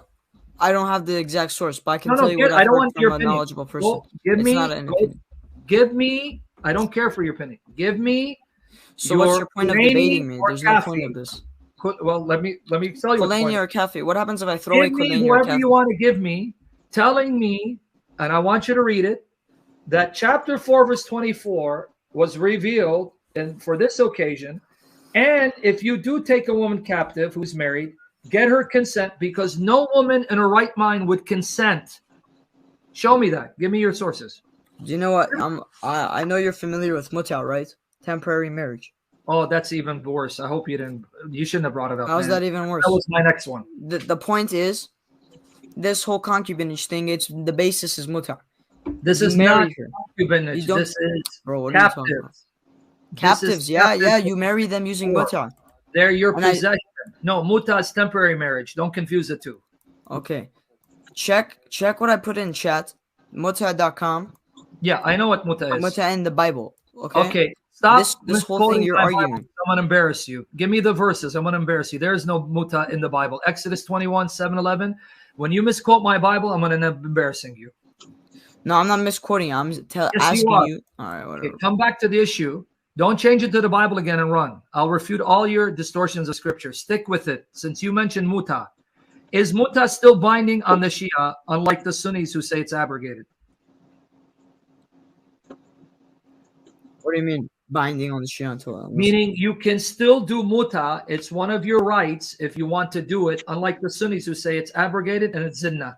Speaker 5: I don't have the exact source, but I can tell you what I've heard from a knowledgeable person.
Speaker 1: Well, give me. I don't care for your opinion. Give me.
Speaker 5: So what's your point of debating me? There's no point of this.
Speaker 1: Well, let me tell you.
Speaker 5: Kulani or Kafi? What happens if I throw a Kulani or
Speaker 1: whoever you want to give me, telling me, and I want you to read it, that chapter 4, verse 24 was revealed and for this occasion. And if you do take a woman captive who's married, get her consent, because no woman in her right mind would consent. Show me that. Give me your sources.
Speaker 5: Do you know what? I know you're familiar with muta, right? Temporary marriage.
Speaker 1: Oh, that's even worse. I hope you didn't. You shouldn't have brought it up.
Speaker 5: How's that even worse?
Speaker 1: That was my next one.
Speaker 5: The point is, this whole concubinage thing. It's the basis is muta.
Speaker 1: This is not concubinage. This is captives.
Speaker 5: Captives, yeah. You marry them using muta.
Speaker 1: They're your possession. No, muta is temporary marriage. Don't confuse the two.
Speaker 5: Okay. Check what I put in chat. Muta.com.
Speaker 1: Yeah, I know what muta is.
Speaker 5: Muta in the Bible. Okay.
Speaker 1: Stop
Speaker 5: this whole thing you're arguing.
Speaker 1: I'm gonna embarrass you. Give me the verses. I'm gonna embarrass you. There is no muta in the Bible. Exodus 21, 7-11. When you misquote my Bible, I'm gonna end up embarrassing you.
Speaker 5: No, I'm not misquoting. I'm asking you. All right, whatever.
Speaker 1: Okay, come back to the issue. Don't change it to the Bible again and run. I'll refute all your distortions of scripture. Stick with it. Since you mentioned muta, is muta still binding on the Shia, unlike the Sunnis who say it's abrogated?
Speaker 5: What do you mean binding on the Shia until?
Speaker 1: Meaning you can still do muta. It's one of your rights if you want to do it, unlike the Sunnis who say it's abrogated and it's zinnah.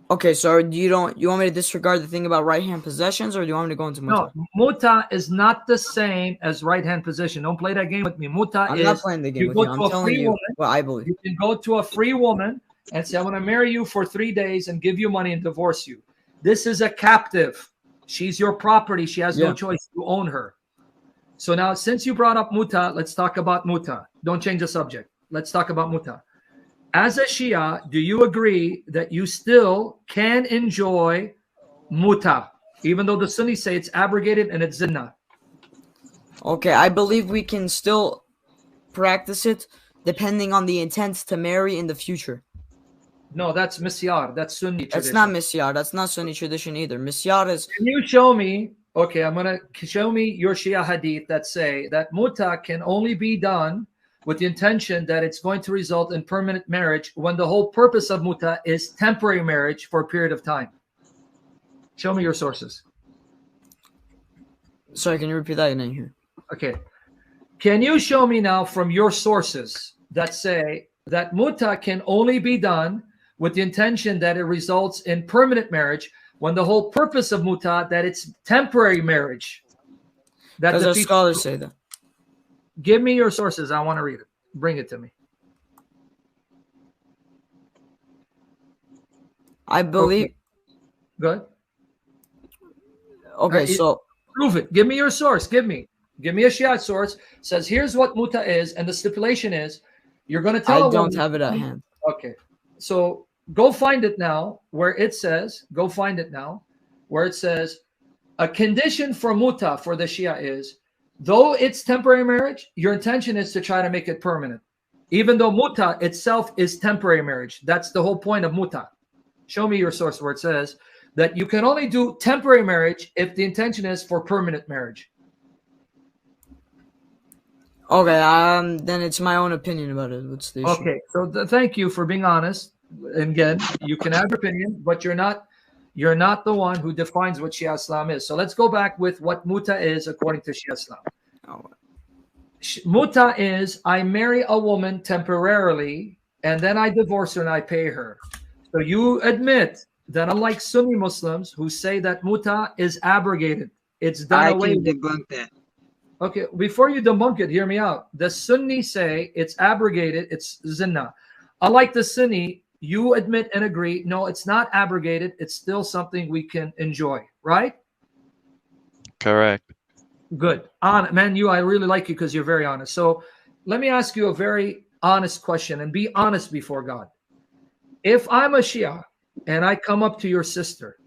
Speaker 5: Okay, so you want me to disregard the thing about right-hand possessions, or do you want me to go into muta?
Speaker 1: No, muta is not the same as right-hand possession. Don't play that game with me. Muta
Speaker 5: I'm not playing the game with you. I'm telling you what I believe.
Speaker 1: You can go to a free woman and say, I want to marry you for 3 days and give you money and divorce you. This is a captive. She's your property. She has no choice. You own her. So now, since you brought up muta, let's talk about muta. Don't change the subject. Let's talk about muta. As a Shia, do you agree that you still can enjoy muta, even though the Sunnis say it's abrogated and it's zinnah?
Speaker 5: Okay, I believe we can still practice it depending on the intent to marry in the future.
Speaker 1: No, that's misyar. That's Sunni tradition.
Speaker 5: That's not misyar. That's not Sunni tradition either. Misyar is...
Speaker 1: Can you show me... Okay, I'm going to show me your Shia hadith that say that muta can only be done with the intention that it's going to result in permanent marriage when the whole purpose of muta is temporary marriage for a period of time. Show me your sources.
Speaker 5: Sorry, can you repeat that? I didn't hear.
Speaker 1: Okay. Can you show me now from your sources that say that muta can only be done with the intention that it results in permanent marriage when the whole purpose of muta, that it's temporary marriage?
Speaker 5: Does the scholars say that?
Speaker 1: Give me your sources. I want to read it. Bring it to me.
Speaker 5: I believe.
Speaker 1: Okay. Good.
Speaker 5: Okay, so
Speaker 1: prove it. Give me your source. Give me a Shia source. Says here's what muta is, and the stipulation is You're going to tell
Speaker 5: I
Speaker 1: a
Speaker 5: don't
Speaker 1: woman,
Speaker 5: have it at hand.
Speaker 1: okay. So go find it now where it says, go find it now where it says a condition for muta for the Shia is, though it's temporary marriage, your intention is to try to make it permanent. Even though muta itself is temporary marriage. That's the whole point of muta. Show me your source where it says that you can only do temporary marriage if the intention is for permanent marriage.
Speaker 5: Okay, then it's my own opinion about it. What's the issue?
Speaker 1: Okay, so thank you for being honest. And again, you can have your opinion, but you're not the one who defines what Shia Islam is. So let's go back with what muta is according to Shia Islam.
Speaker 5: Oh.
Speaker 1: Muta is I marry a woman temporarily and then I divorce her and I pay her. So you admit that unlike Sunni Muslims who say that muta is abrogated, it's done away.
Speaker 3: I can debunk that.
Speaker 1: Okay, before you debunk it, hear me out. The Sunni say it's abrogated, it's zina. Unlike the Sunni, you admit and agree, no, it's not abrogated, it's still something we can enjoy, right?
Speaker 4: Correct.
Speaker 1: Good. Man, I really like you because you're very honest. So let me ask you a very honest question and be honest before God. If I'm a Shia and I come up to your sister,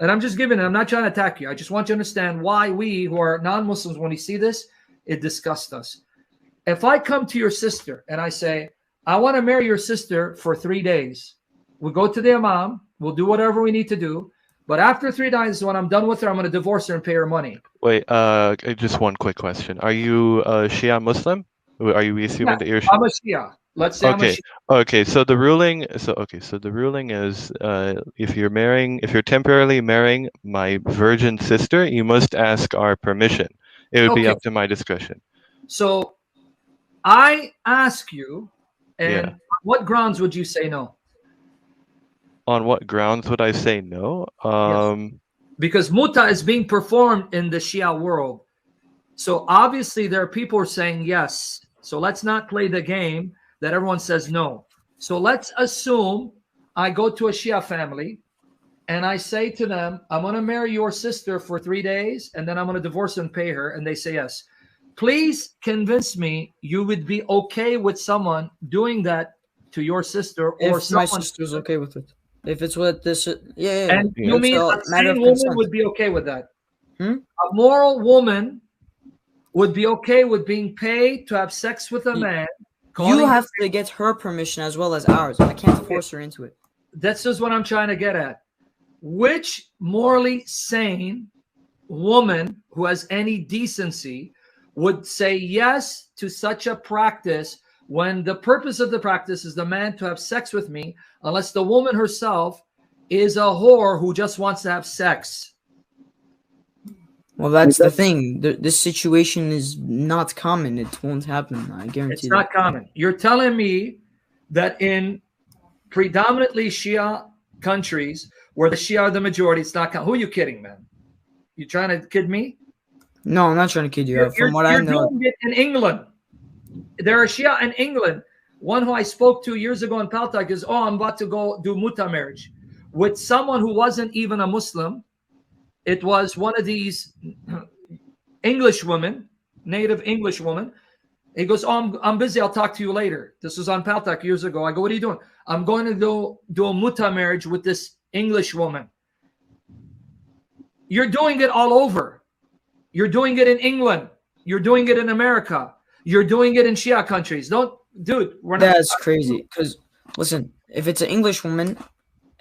Speaker 1: and I'm just giving it, I'm not trying to attack you. I just want you to understand why we who are non-Muslims, when we see this, it disgusts us. If I come to your sister and I say, I want to marry your sister for 3 days, we'll go to the imam, we'll do whatever we need to do. But after 3 days, when I'm done with her, I'm going to divorce her and pay her money.
Speaker 4: Wait, just one quick question. Are you a Shia Muslim? Are you assuming that you're Shia?
Speaker 1: I'm a Shia. Let's say I'm a Shia.
Speaker 4: Okay, so the ruling is if you're temporarily marrying my virgin sister, you must ask our permission. It would be up to my discretion.
Speaker 1: So I ask you, and what grounds would you say no?
Speaker 4: On what grounds would I say no?
Speaker 1: Yes. Because muta is being performed in the Shia world. So obviously there are people who are saying yes. So let's not play the game that everyone says no. So let's assume I go to a Shia family and I say to them, I'm going to marry your sister for 3 days and then I'm going to divorce her and pay her. And they say yes. Please convince me you would be okay with someone doing that to your sister, or
Speaker 5: if my sister's okay with it. If it's what this,
Speaker 1: And you mean a sane woman would be okay with that?
Speaker 5: A
Speaker 1: moral woman would be okay with being paid to have sex with a man.
Speaker 5: You have to get her permission as well as ours. I can't force her into it.
Speaker 1: That's just what I'm trying to get at. Which morally sane woman who has any decency would say yes to such a practice when the purpose of the practice is the man to have sex with me, unless the woman herself is a whore who just wants to have sex?
Speaker 5: Well, that's the thing. This situation is not common. It won't happen. I guarantee.
Speaker 1: It's not common. You're telling me that in predominantly Shia countries where the Shia are the majority, it's not common. Who are you kidding, man? You trying to kid me?
Speaker 5: No, I'm not trying to kid you. From what I know,
Speaker 1: you're doing it in England. There are Shia in England. One who I spoke to years ago in Paltak is, I'm about to go do muta marriage with someone who wasn't even a Muslim. It was one of these English women, native English woman. He goes, I'm busy. I'll talk to you later. This was on Paltak years ago. I go, what are you doing? I'm going to go do a muta marriage with this English woman. You're doing it all over. You're doing it in England. You're doing it in America. You're doing it in Shia countries. That's
Speaker 5: crazy. Because listen, if it's an English woman,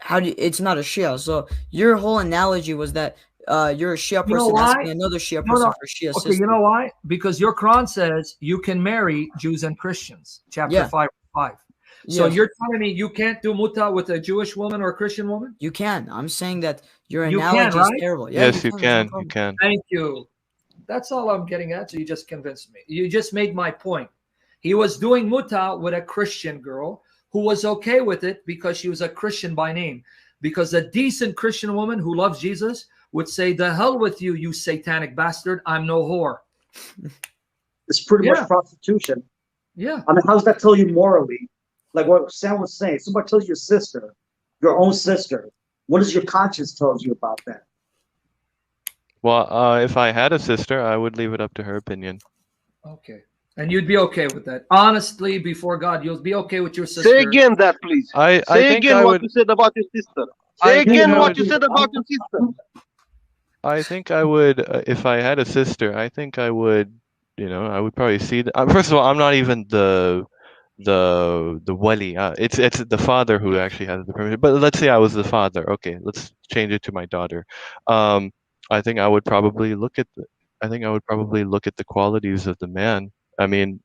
Speaker 5: it's not a Shia. So your whole analogy was that you're a Shia person asking another Shia person for Shia sister.
Speaker 1: You know why? Because your Quran says you can marry Jews and Christians. Chapter 5. So you're telling me you can't do muta with a Jewish woman or a Christian woman?
Speaker 5: You can. I'm saying that your analogy is terrible. Yeah,
Speaker 4: yes, you can. You can.
Speaker 1: Thank you. That's all I'm getting at. So you just convinced me. You just made my point. He was doing muta with a Christian girl who was okay with it because she was a Christian by name. Because a decent Christian woman who loves Jesus would say, the hell with you, you satanic bastard. I'm no whore.
Speaker 7: It's pretty much prostitution.
Speaker 1: Yeah.
Speaker 7: I mean, how does that tell you morally? Like what Sam was saying, somebody tells your sister, your own sister, what does your conscience tell you about that?
Speaker 4: Well, if I had a sister, I would leave it up to her opinion.
Speaker 1: Okay. And you'd be okay with that. Honestly, before God, you'll be okay with your sister.
Speaker 2: Say again that, please.
Speaker 4: I
Speaker 2: Say
Speaker 4: think
Speaker 2: again
Speaker 4: I
Speaker 2: what
Speaker 4: would.
Speaker 2: you said about your sister.
Speaker 4: I
Speaker 2: Say
Speaker 4: think
Speaker 2: again
Speaker 4: I
Speaker 2: what
Speaker 4: would.
Speaker 2: you said about your sister.
Speaker 4: I think I would, if I had a sister. I think I would. I would probably see. First of all, I'm not even the wali. It's the father who actually has the permission. But let's say I was the father. Okay, let's change it to my daughter. Um, I think I would probably look at the. I think I would probably look at the qualities of the man. I mean,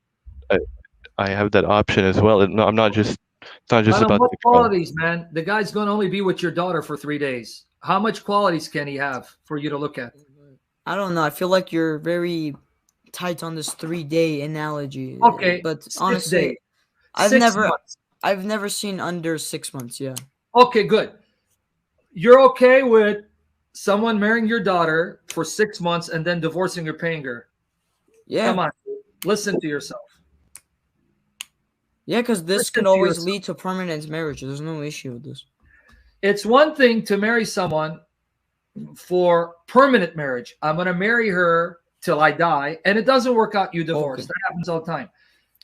Speaker 4: I have that option as well. No, I'm not just. It's not just
Speaker 1: Out of
Speaker 4: about
Speaker 1: what
Speaker 4: the girl.
Speaker 1: qualities, man? The guy's going to only be with your daughter for 3 days. How much qualities can he have for you to look at?
Speaker 5: I don't know. I feel like you're very tight on this 3-day analogy.
Speaker 1: Okay,
Speaker 5: But
Speaker 1: 6
Speaker 5: honestly,
Speaker 1: days.
Speaker 5: I've
Speaker 1: 6 months.
Speaker 5: never seen under 6 months. Yeah.
Speaker 1: Okay, good. You're okay with someone marrying your daughter for 6 months and then divorcing or paying her?
Speaker 5: Yeah.
Speaker 1: Come on, listen to yourself.
Speaker 5: Yeah, because this
Speaker 1: Listen
Speaker 5: can
Speaker 1: to
Speaker 5: always
Speaker 1: yourself.
Speaker 5: lead to permanent marriage. There's no issue with this.
Speaker 1: It's one thing to marry someone for permanent marriage. I'm going to marry her till I die, and it doesn't work out, you divorce.
Speaker 5: Okay.
Speaker 1: That happens all the time.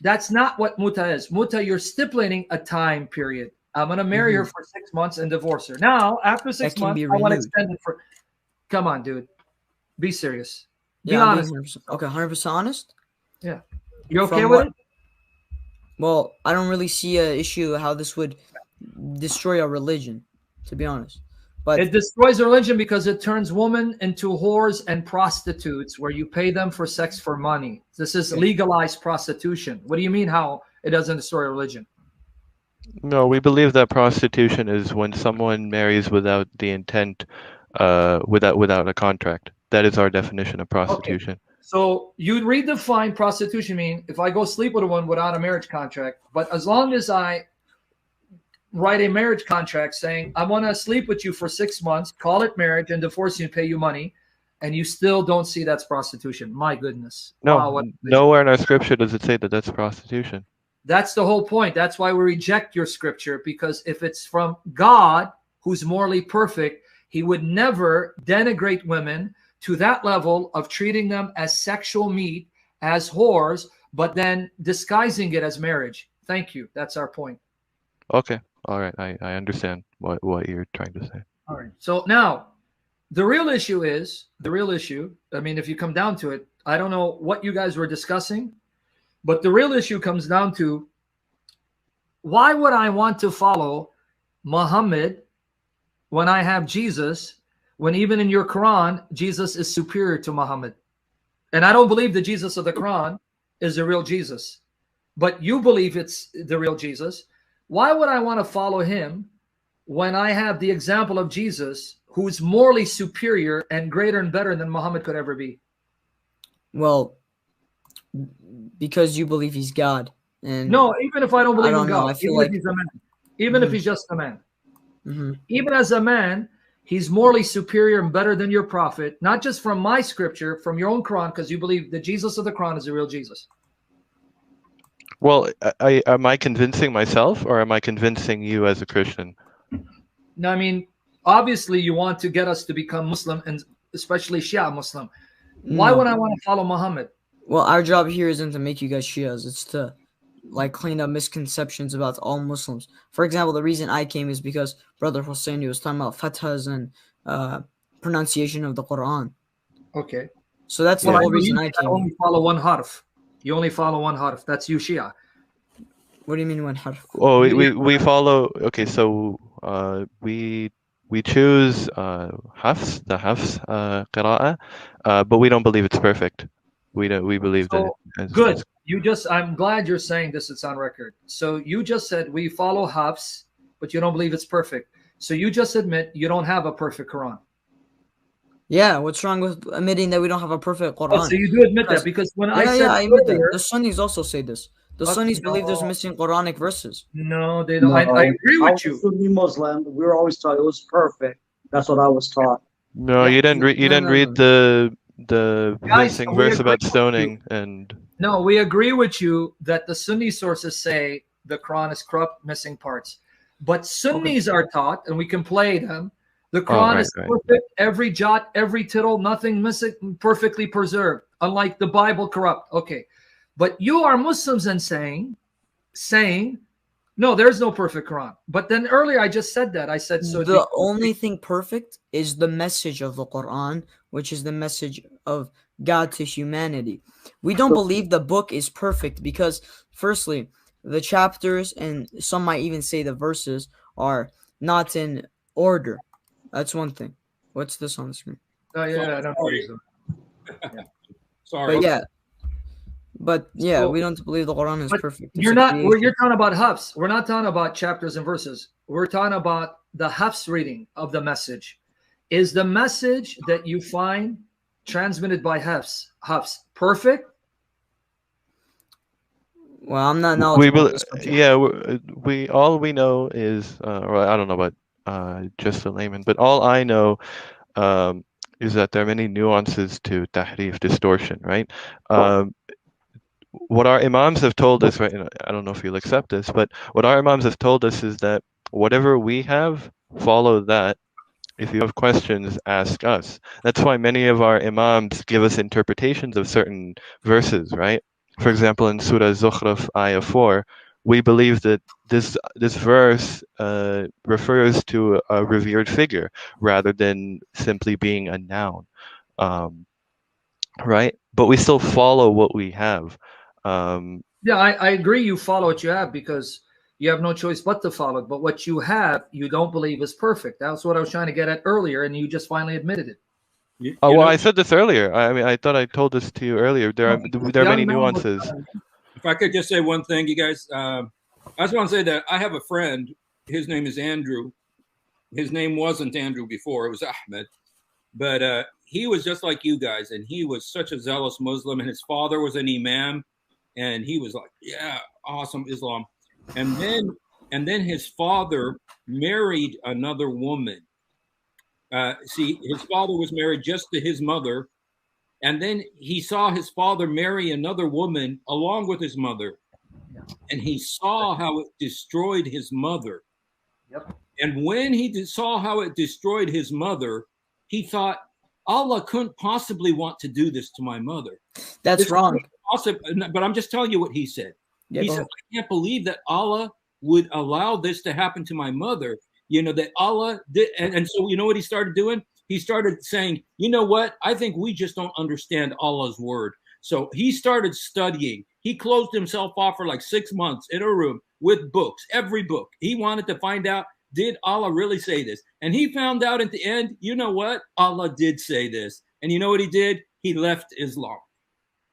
Speaker 1: That's not what muta is. Muta, you're stipulating a time period. I'm going to marry her for 6 months and divorce her. Now, after 6
Speaker 5: That can
Speaker 1: months,
Speaker 5: be
Speaker 1: I want to
Speaker 5: renewed.
Speaker 1: extend it for. Come on, dude. Be serious. Be
Speaker 5: Yeah, I'm
Speaker 1: honest.
Speaker 5: being 100%. Okay, 100% honest.
Speaker 1: Yeah. You okay
Speaker 5: From
Speaker 1: with
Speaker 5: what-
Speaker 1: it?
Speaker 5: Well, I don't really see an issue how this would destroy our religion, to be honest. But
Speaker 1: It destroys religion because it turns women into whores and prostitutes where you pay them for sex for money. This is legalized prostitution. What do you mean how it doesn't destroy religion?
Speaker 4: No, we believe that prostitution is when someone marries without the intent, without a contract. That is our definition of prostitution.
Speaker 1: So you'd redefine prostitution mean if I go sleep with a woman without a marriage contract, but as long as I write a marriage contract saying I want to sleep with you for 6 months, call it marriage, and divorce you and pay you money, and you still don't see that's prostitution. My goodness.
Speaker 4: No,
Speaker 1: Wow,
Speaker 4: nowhere in our scripture does it say that that's prostitution.
Speaker 1: That's the whole point. That's why we reject your scripture, because if it's from God, who's morally perfect, he would never denigrate women to that level of treating them as sexual meat, as whores, but then disguising it as marriage. Thank you. That's our point.
Speaker 4: Okay, all right, I understand what you're trying to say.
Speaker 1: All right. So now, the real issue, I mean, if you come down to it, I don't know what you guys were discussing, but the real issue comes down to why would I want to follow Muhammad when I have Jesus, when even in your Quran, Jesus is superior to Muhammad? And I don't believe the Jesus of the Quran is the real Jesus, but you believe it's the real Jesus. Why would I want to follow him when I have the example of Jesus, who's morally superior and greater and better than Muhammad could ever be?
Speaker 5: well, because you believe he's God. And
Speaker 1: No, even if I don't believe
Speaker 5: I don't
Speaker 1: in
Speaker 5: know,
Speaker 1: God,
Speaker 5: I feel
Speaker 1: even
Speaker 5: like-
Speaker 1: if he's a man, even if he's just a man,
Speaker 5: Mhm.
Speaker 1: even as a man, he's morally superior and better than your prophet, not just from my scripture, from your own Quran, because you believe the Jesus of the Quran is the real Jesus.
Speaker 4: Well, am I convincing myself or am I convincing you as a Christian?
Speaker 1: Now, I mean, obviously you want to get us to become Muslim, and especially Shia Muslim. Why
Speaker 5: No.
Speaker 1: would I want to follow Muhammad?
Speaker 5: Well, our job here isn't to make you guys Shias. It's to clean up misconceptions about all Muslims. For example, the reason I came is because Brother Hosseini was talking about fathas and pronunciation of the Quran.
Speaker 1: Okay.
Speaker 5: So that's the
Speaker 1: Well,
Speaker 5: whole reason
Speaker 1: you
Speaker 5: I came.
Speaker 1: only follow one harf. You only follow one harf. That's you, Shia.
Speaker 5: What do you mean one harf?
Speaker 4: Oh, we follow. Okay, so we choose the Hafs qira'ah, but we don't believe it's perfect. We believe that.
Speaker 1: Good. I'm glad you're saying this. It's on record. So you just said we follow Hafs, but you don't believe it's perfect. So you just admit you don't have a perfect Quran.
Speaker 5: Yeah, what's wrong with admitting that we don't have a perfect Quran?
Speaker 1: Oh, so you do admit that, because when I said
Speaker 5: I admit
Speaker 1: earlier,
Speaker 5: that. The Sunnis also say this. The Sunnis believe there's missing Quranic verses.
Speaker 1: No, they don't.
Speaker 7: No,
Speaker 1: I agree
Speaker 7: I
Speaker 1: with
Speaker 7: was a
Speaker 1: you.
Speaker 7: Sunni Muslim. We were always taught it was perfect. That's what I was taught.
Speaker 4: No,
Speaker 1: Yeah.
Speaker 4: you didn't. You didn't read the
Speaker 1: Guys,
Speaker 4: missing
Speaker 1: we
Speaker 4: verse
Speaker 1: agree
Speaker 4: about
Speaker 1: with
Speaker 4: stoning and.
Speaker 1: No, we agree with you that the Sunni sources say the Quran is corrupt, missing parts. But Sunnis are taught, and we can play them, the Quran is perfect, every jot, every tittle, nothing missing, perfectly preserved, unlike the Bible corrupt. Okay. But you are Muslims and saying, no, there's no perfect Quran. But then earlier I just said that. I said so.
Speaker 5: The only thing perfect is the message of the Quran, which is the message of God to humanity. We don't believe the book is perfect because, firstly, the chapters and some might even say the verses are not in order. That's one thing. What's this on the screen?
Speaker 1: Oh yeah, I don't know.
Speaker 6: Yeah. Sorry.
Speaker 5: But yeah, we don't believe the Quran is perfect.
Speaker 1: You're talking about Hafs. We're not talking about chapters and verses. We're talking about the Hafs reading of the message. Is the message that you find transmitted by Hafs perfect?
Speaker 5: Well, I'm not knowledgeable.
Speaker 4: We all we know is, or I don't know about just a layman, but all I know is that there are many nuances to tahrif, distortion, right? What our imams have told us, right? I don't know if you'll accept this, but what our imams have told us is that whatever we have, follow that. If you have questions, ask us. That's why many of our imams give us interpretations of certain verses, right? For example, in Surah Zukhruf, Ayah 4, we believe that this verse refers to a revered figure rather than simply being a noun, right? But we still follow what we have.
Speaker 1: Yeah, I agree. You follow what you have because you have no choice but to follow it. But what you have, you don't believe is perfect. That's what I was trying to get at earlier, and you just finally admitted it.
Speaker 4: Well, I said this earlier. I mean, I thought I told this to you earlier. There are many nuances.
Speaker 6: If I could just say one thing, you guys, I just want to say that I have a friend. His name is Andrew. His name wasn't Andrew before. It was Ahmed. But he was just like you guys, and he was such a zealous Muslim, and his father was an imam, and he was like, yeah, awesome Islam. And then his father married another woman. See, his father was married just to his mother, and then he saw his father marry another woman along with his mother, and he saw how it destroyed his mother.
Speaker 1: Yep.
Speaker 6: And when he saw how it destroyed his mother, he thought, Allah couldn't possibly want to do this to my mother.
Speaker 5: That's wrong.
Speaker 6: But I'm just telling you what he said.
Speaker 5: Yeah,
Speaker 6: he said, I can't believe that Allah would allow this to happen to my mother. You know, that Allah did. And so, you know what he started doing? He started saying, you know what? I think we just don't understand Allah's word. So he started studying. He closed himself off for like 6 months in a room with books, every book. He wanted to find out, did Allah really say this? And he found out at the end, you know what? Allah did say this. And you know what he did? He left Islam.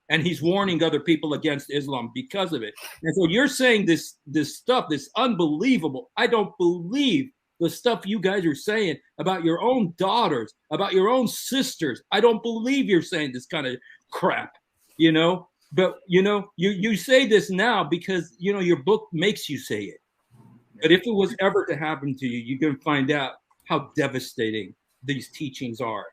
Speaker 6: And he's warning other people against Islam because of it. And so you're saying this stuff, this unbelievable. I don't believe the stuff you guys are saying about your own daughters, about your own sisters. I don't believe you're saying this kind of crap, you know. But, you know, you say this now because, you know, your book makes you say it. But if it was ever to happen to you, you're going to find out how devastating these teachings are.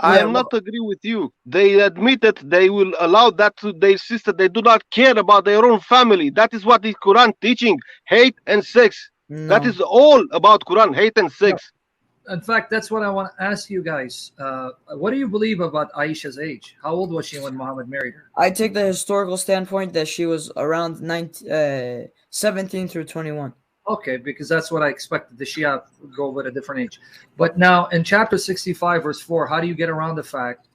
Speaker 2: I am not agree with you. They admitted they will allow that to their sister. They do not care about their own family. That is what the Quran teaching, hate and sex. No. That is all about Quran, hate and sex.
Speaker 1: No. In fact, that's what I want to ask you guys. What do you believe about Aisha's age? How old was she when Muhammad married her?
Speaker 5: I take the historical standpoint that she was around 17 through 21.
Speaker 1: Okay, because that's what I expected. The Shia go with a different age. But now in chapter 65, verse 4, how do you get around the fact?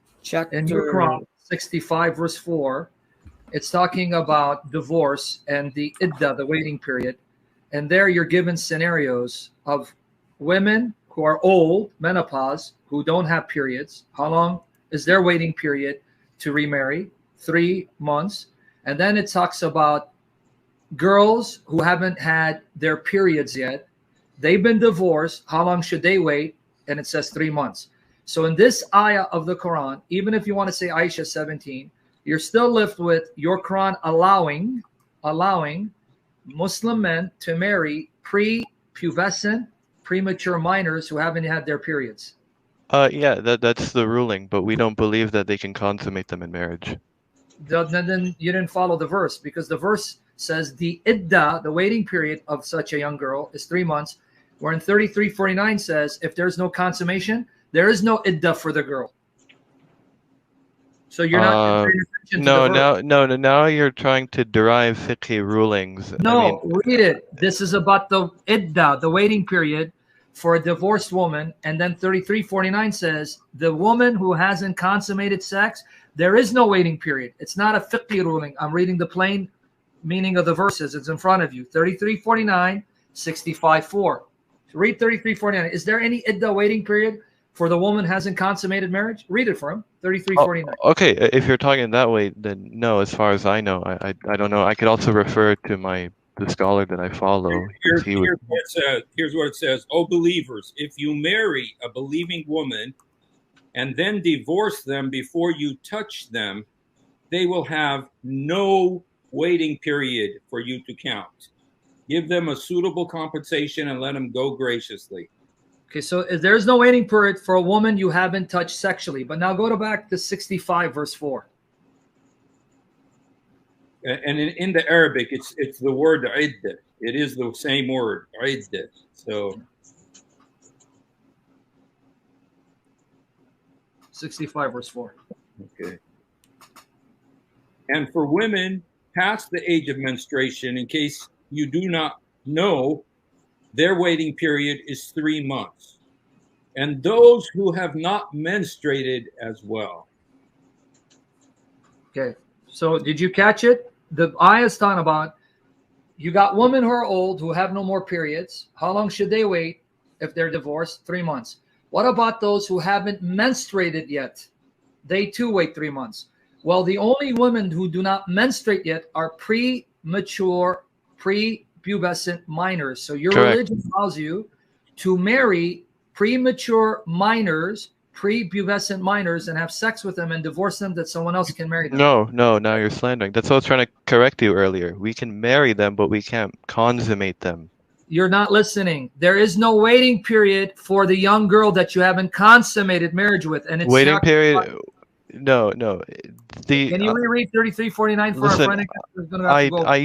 Speaker 1: In your Quran, 65, verse 4, it's talking about divorce and the iddah, the waiting period. And there you're given scenarios of women who are old, menopause, who don't have periods. How long is their waiting period to remarry? 3 months. And then it talks about girls who haven't had their periods yet. They've been divorced. How long should they wait? And it says 3 months. So in this ayah of the Quran, even if you want to say Aisha 17, you're still left with your Quran allowing Muslim men to marry pre-pubescent, premature minors who haven't had their periods.
Speaker 4: Yeah, that's the ruling, but we don't believe that they can consummate them in marriage.
Speaker 1: Then you didn't follow the verse, because the verse says the iddah, the waiting period of such a young girl, is 3 months, where in 33:49 says if there's no consummation, there is no iddah for the girl. So you're not paying attention to the verse.
Speaker 4: Now you're trying to derive fiqhi rulings.
Speaker 1: No, read it. This is about the idda, the waiting period for a divorced woman. And then 3349 says the woman who hasn't consummated sex, there is no waiting period. It's not a fiqhi ruling. I'm reading the plain meaning of the verses. It's in front of you. 3349, 65:4. Read 3349. Is there any idda waiting period for the woman who hasn't consummated marriage? Read it for him. 3349.
Speaker 4: Okay, if you're talking that way, then no. As far as I know, I don't know. I could also refer to the scholar that I follow.
Speaker 6: Here's what it says. Oh, believers, if you marry a believing woman and then divorce them before you touch them, they will have no waiting period for you to count. Give them a suitable compensation and let them go graciously.
Speaker 1: Okay, so there's no waiting period for a woman you haven't touched sexually. But now go back to 65, verse 4.
Speaker 6: And in the Arabic, it's the word iddah. It is the same word, iddah. So
Speaker 1: 65, verse 4.
Speaker 6: Okay. And for women past the age of menstruation, in case you do not know, their waiting period is 3 months. And those who have not menstruated as well.
Speaker 1: Okay, so did you catch it? The ayah is talking about you got women who are old who have no more periods. How long should they wait if they're divorced? 3 months. What about those who haven't menstruated yet? They too wait 3 months. Well, the only women who do not menstruate yet are premature, prepubescent minors. So your religion allows you to marry premature minors, prepubescent minors, and have sex with them and divorce them that someone else can marry them.
Speaker 4: No, now you're slandering. That's what I was trying to correct you earlier. We can marry them, but we can't consummate them.
Speaker 1: You're not listening. There is no waiting period for the young girl that you haven't consummated marriage with. And it's
Speaker 4: waiting period. No.
Speaker 1: Can you reread 3349 for
Speaker 4: listen,
Speaker 1: our friend?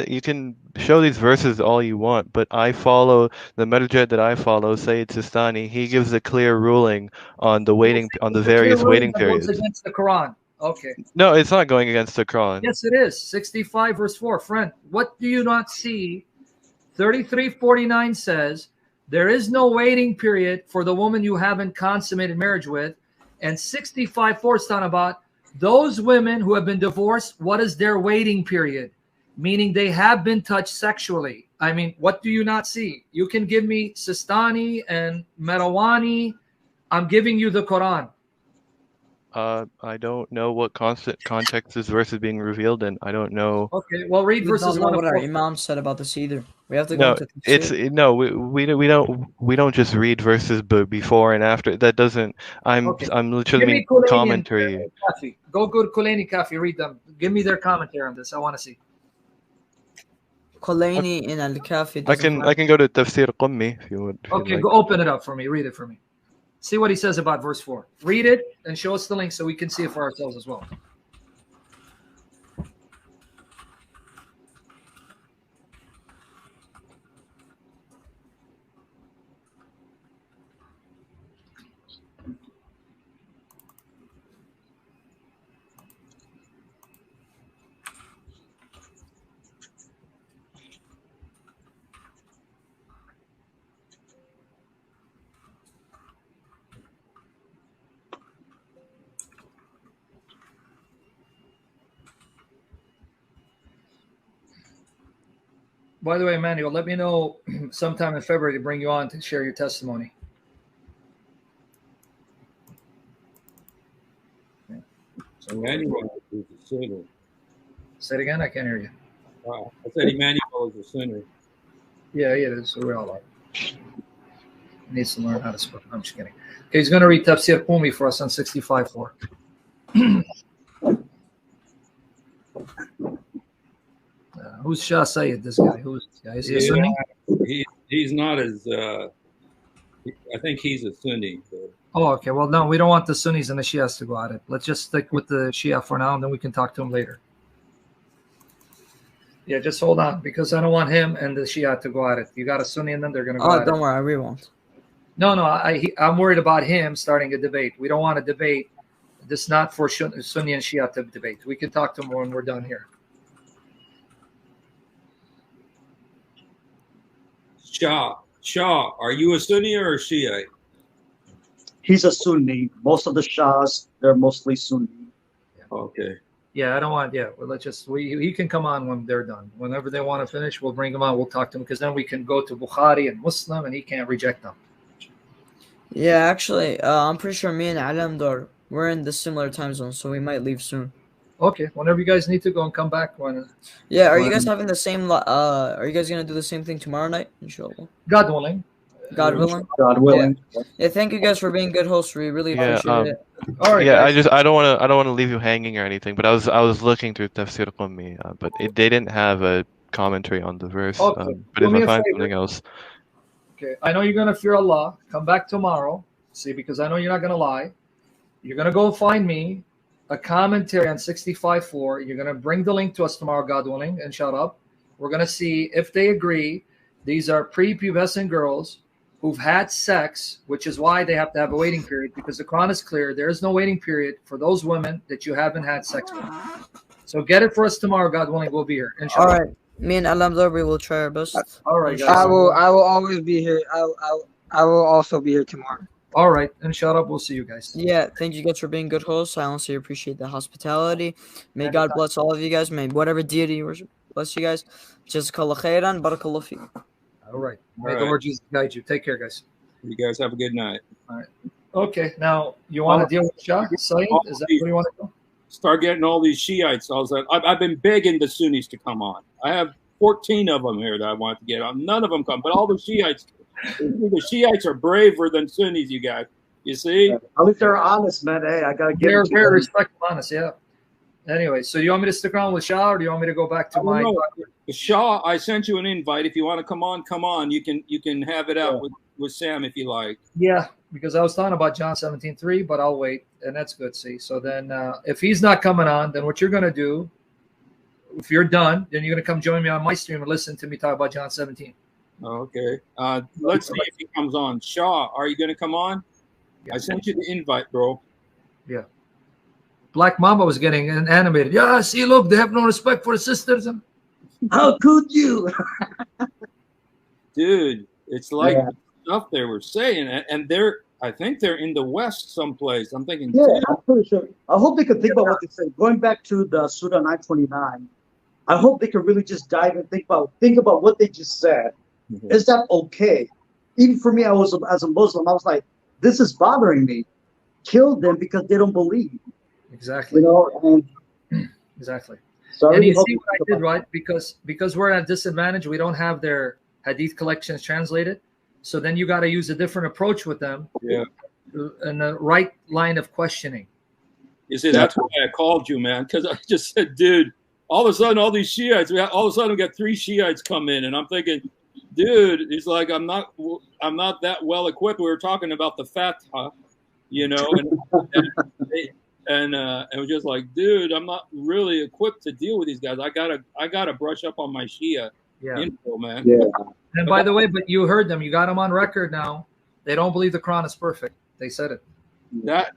Speaker 4: You can show these verses all you want, but I follow the marja that I follow, Sayyid Sistani. He gives a clear ruling on the various waiting periods.
Speaker 1: Goes against the Quran. Okay.
Speaker 4: No, it's not going against the Quran.
Speaker 1: Yes, it is. 65 verse 4. Friend, what do you not see? 3349 says there is no waiting period for the woman you haven't consummated marriage with. And 65:4 is talking about those women who have been divorced. What is their waiting period? Meaning they have been touched sexually. I mean, what do you not see? You can give me Sistani and Merawani. I'm giving you the Quran.
Speaker 4: I don't know what context this verse is being revealed in. I don't know.
Speaker 1: Okay, well, read verses 1
Speaker 5: what our Imam said about this either. We have to
Speaker 4: go
Speaker 5: into
Speaker 4: we don't just read verses before and after. That doesn't. I'm literally making commentary.
Speaker 1: Go to Kulaini Kafi. Read them. Give me their commentary on this. I want to see.
Speaker 5: Kulaini in Al-Kafi.
Speaker 4: I can go to Tafsir Qummi if you would.
Speaker 1: Okay, go open it up for me. Read it for me. See what he says about verse 4. Read it and show us the link so we can see it for ourselves as well. By the way, Emmanuel, let me know sometime in February to bring you on to share your testimony.
Speaker 6: Okay. So Emmanuel is a sinner.
Speaker 1: Say it again. I can't hear you.
Speaker 6: Wow. I said Emmanuel is a sinner.
Speaker 1: Yeah, he is. So we all are. He needs to learn how to speak. I'm just kidding. Okay, he's going to read Tafsir Qummi for us on 65:4. Who's Shah Sayyid, this guy? Who's this guy? Is he a Sunni?
Speaker 6: He's not as, I think he's a Sunni. But.
Speaker 1: Oh, okay. Well, no, we don't want the Sunnis and the Shi'as to go at it. Let's just stick with the Shia for now, and then we can talk to him later. Yeah, just hold on, because I don't want him and the Shia to go at it. You got a Sunni and then they're going to go at it.
Speaker 5: Oh, don't worry, we won't.
Speaker 1: No, I'm worried about him starting a debate. We don't want a debate This is not for Sunni and Shia to debate. We can talk to them when we're done here.
Speaker 6: Shah, are you a Sunni or a Shiite?
Speaker 7: He's a Sunni. Most of the Shahs, they're mostly Sunni.
Speaker 6: Okay.
Speaker 1: Yeah, I don't want. Yeah, well, let's just. He can come on when they're done. Whenever they want to finish, we'll bring him on. We'll talk to him because then we can go to Bukhari and Muslim, and he can't reject them.
Speaker 5: Yeah, actually, I'm pretty sure me and Alamdar we're in the similar time zone, so we might leave soon.
Speaker 1: Okay, whenever you guys need to go and come back.
Speaker 5: Yeah, are you guys having the same? Are you guys gonna do the same thing tomorrow night? Inshallah.
Speaker 1: God willing.
Speaker 5: God willing.
Speaker 7: God willing.
Speaker 5: Yeah, thank you guys for being good hosts. We really appreciate it.
Speaker 1: All right.
Speaker 4: Yeah,
Speaker 1: guys.
Speaker 4: I don't want to leave you hanging or anything, but I was looking through Tafsir Qummi, but they didn't have a commentary on the verse.
Speaker 1: Okay.
Speaker 4: But if I find something else,
Speaker 1: okay, I know you're gonna fear Allah. Come back tomorrow. See, because I know you're not gonna lie. You're gonna go find me a commentary on 65:4. You're gonna bring the link to us tomorrow, God willing, and shut up. We're gonna see if they agree. These are prepubescent girls who've had sex, which is why they have to have a waiting period, because the Quran is clear. There is no waiting period for those women that you haven't had sex with. So get it for us tomorrow, God willing. We'll be here. Inshallah.
Speaker 5: All right, me and Alamdar, we will try our best.
Speaker 1: All right, guys.
Speaker 3: I will always be here. I will also be here tomorrow.
Speaker 1: All right, inshallah, we'll see you guys.
Speaker 5: Yeah, thank you guys for being good hosts. I honestly appreciate the hospitality. May God bless all of you guys. May whatever deity you worship bless you guys. Jazakallah khairan. Barakallah fiik.
Speaker 1: All right. May the Lord Jesus guide you. Take care, guys.
Speaker 6: You guys have a good night.
Speaker 1: All right. Okay, now you want to deal with Shah? Saeed? Is that what you want to do?
Speaker 6: Start getting all these Shiites. I've been begging the Sunnis to come on. I have 14 of them here that I want to get on. None of them come, but all the Shiites. The Shiites are braver than Sunnis, you guys. You see?
Speaker 7: At least they're honest, man. Hey, I gotta get.
Speaker 1: They're very respectful, honest, yeah. Anyway, so you want me to stick around with Shah, or do you want me to go back to my?
Speaker 6: Shah, I sent you an invite. If you want to come on, come on. You can have it out with Sam if you like.
Speaker 1: Yeah, because I was talking about John 17:3, but I'll wait, and that's good. See, so then if he's not coming on, then what you're gonna do? If you're done, then you're gonna come join me on my stream and listen to me talk about John 17.
Speaker 6: Okay. Let's see if he comes on. Shah, are you gonna come on? Yeah. I sent you the invite, bro.
Speaker 1: Yeah. Black Mamba was getting animated. Yeah, see, look, they have no respect for the sisters.
Speaker 7: How could you?
Speaker 6: Dude, it's like stuff they were saying, and I think they're in the West someplace. I'm thinking.
Speaker 7: Yeah, I'm pretty sure. I hope they could think about what they say. Going back to the Surah 929, I hope they could really just dive and think about what they just said. Mm-hmm. Is that okay? Even for me, as a Muslim, I was like, this is bothering me. Kill them because they don't believe.
Speaker 1: Exactly.
Speaker 7: You know, and
Speaker 1: exactly.
Speaker 7: So
Speaker 1: and you see what I did, right? Because we're at a disadvantage, we don't have their hadith collections translated. So then you got to use a different approach with them.
Speaker 6: Yeah.
Speaker 1: And the right line of questioning.
Speaker 6: You see, that's why I called you, man, because I just said, dude, all of a sudden, all these Shiites, all of a sudden we got 3 Shiites come in, and I'm thinking, dude, he's like, I'm not that well equipped. We were talking about the Fatha, you know, and it was just like, dude, I'm not really equipped to deal with these guys. I gotta brush up on my Shia info, man.
Speaker 7: Yeah.
Speaker 1: And by the way, but you heard them. You got them on record now. They don't believe the Quran is perfect. They said it.
Speaker 6: That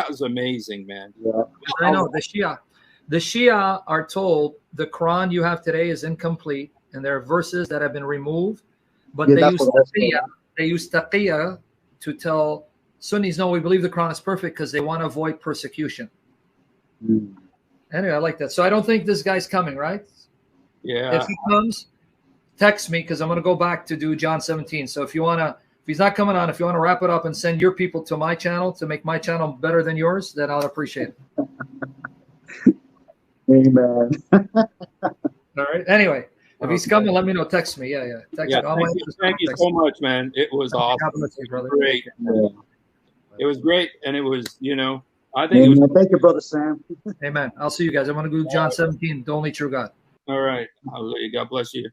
Speaker 6: was amazing, man.
Speaker 7: Yeah.
Speaker 1: I know the Shia are told the Quran you have today is incomplete, and there are verses that have been removed. But they use taqiyya to tell Sunnis, no, we believe the Quran is perfect because they want to avoid persecution.
Speaker 7: Mm.
Speaker 1: Anyway, I like that. So I don't think this guy's coming, right?
Speaker 6: Yeah.
Speaker 1: If he comes, text me because I'm going to go back to do John 17. So if he's not coming on, if you want to wrap it up and send your people to my channel to make my channel better than yours, then I'll appreciate it.
Speaker 7: Amen.
Speaker 1: All right. Anyway, if he's coming, let me know. Text me. Yeah. Text me.
Speaker 6: Thank you so much, man. It was awesome.
Speaker 1: God bless you, brother.
Speaker 6: Great.
Speaker 7: Yeah.
Speaker 6: It was great, and it was, I think it was.
Speaker 7: Thank you, brother Sam.
Speaker 1: Amen. I'll see you guys. I'm going to do John 17, the only true God.
Speaker 6: All right. Hallelujah. God bless you.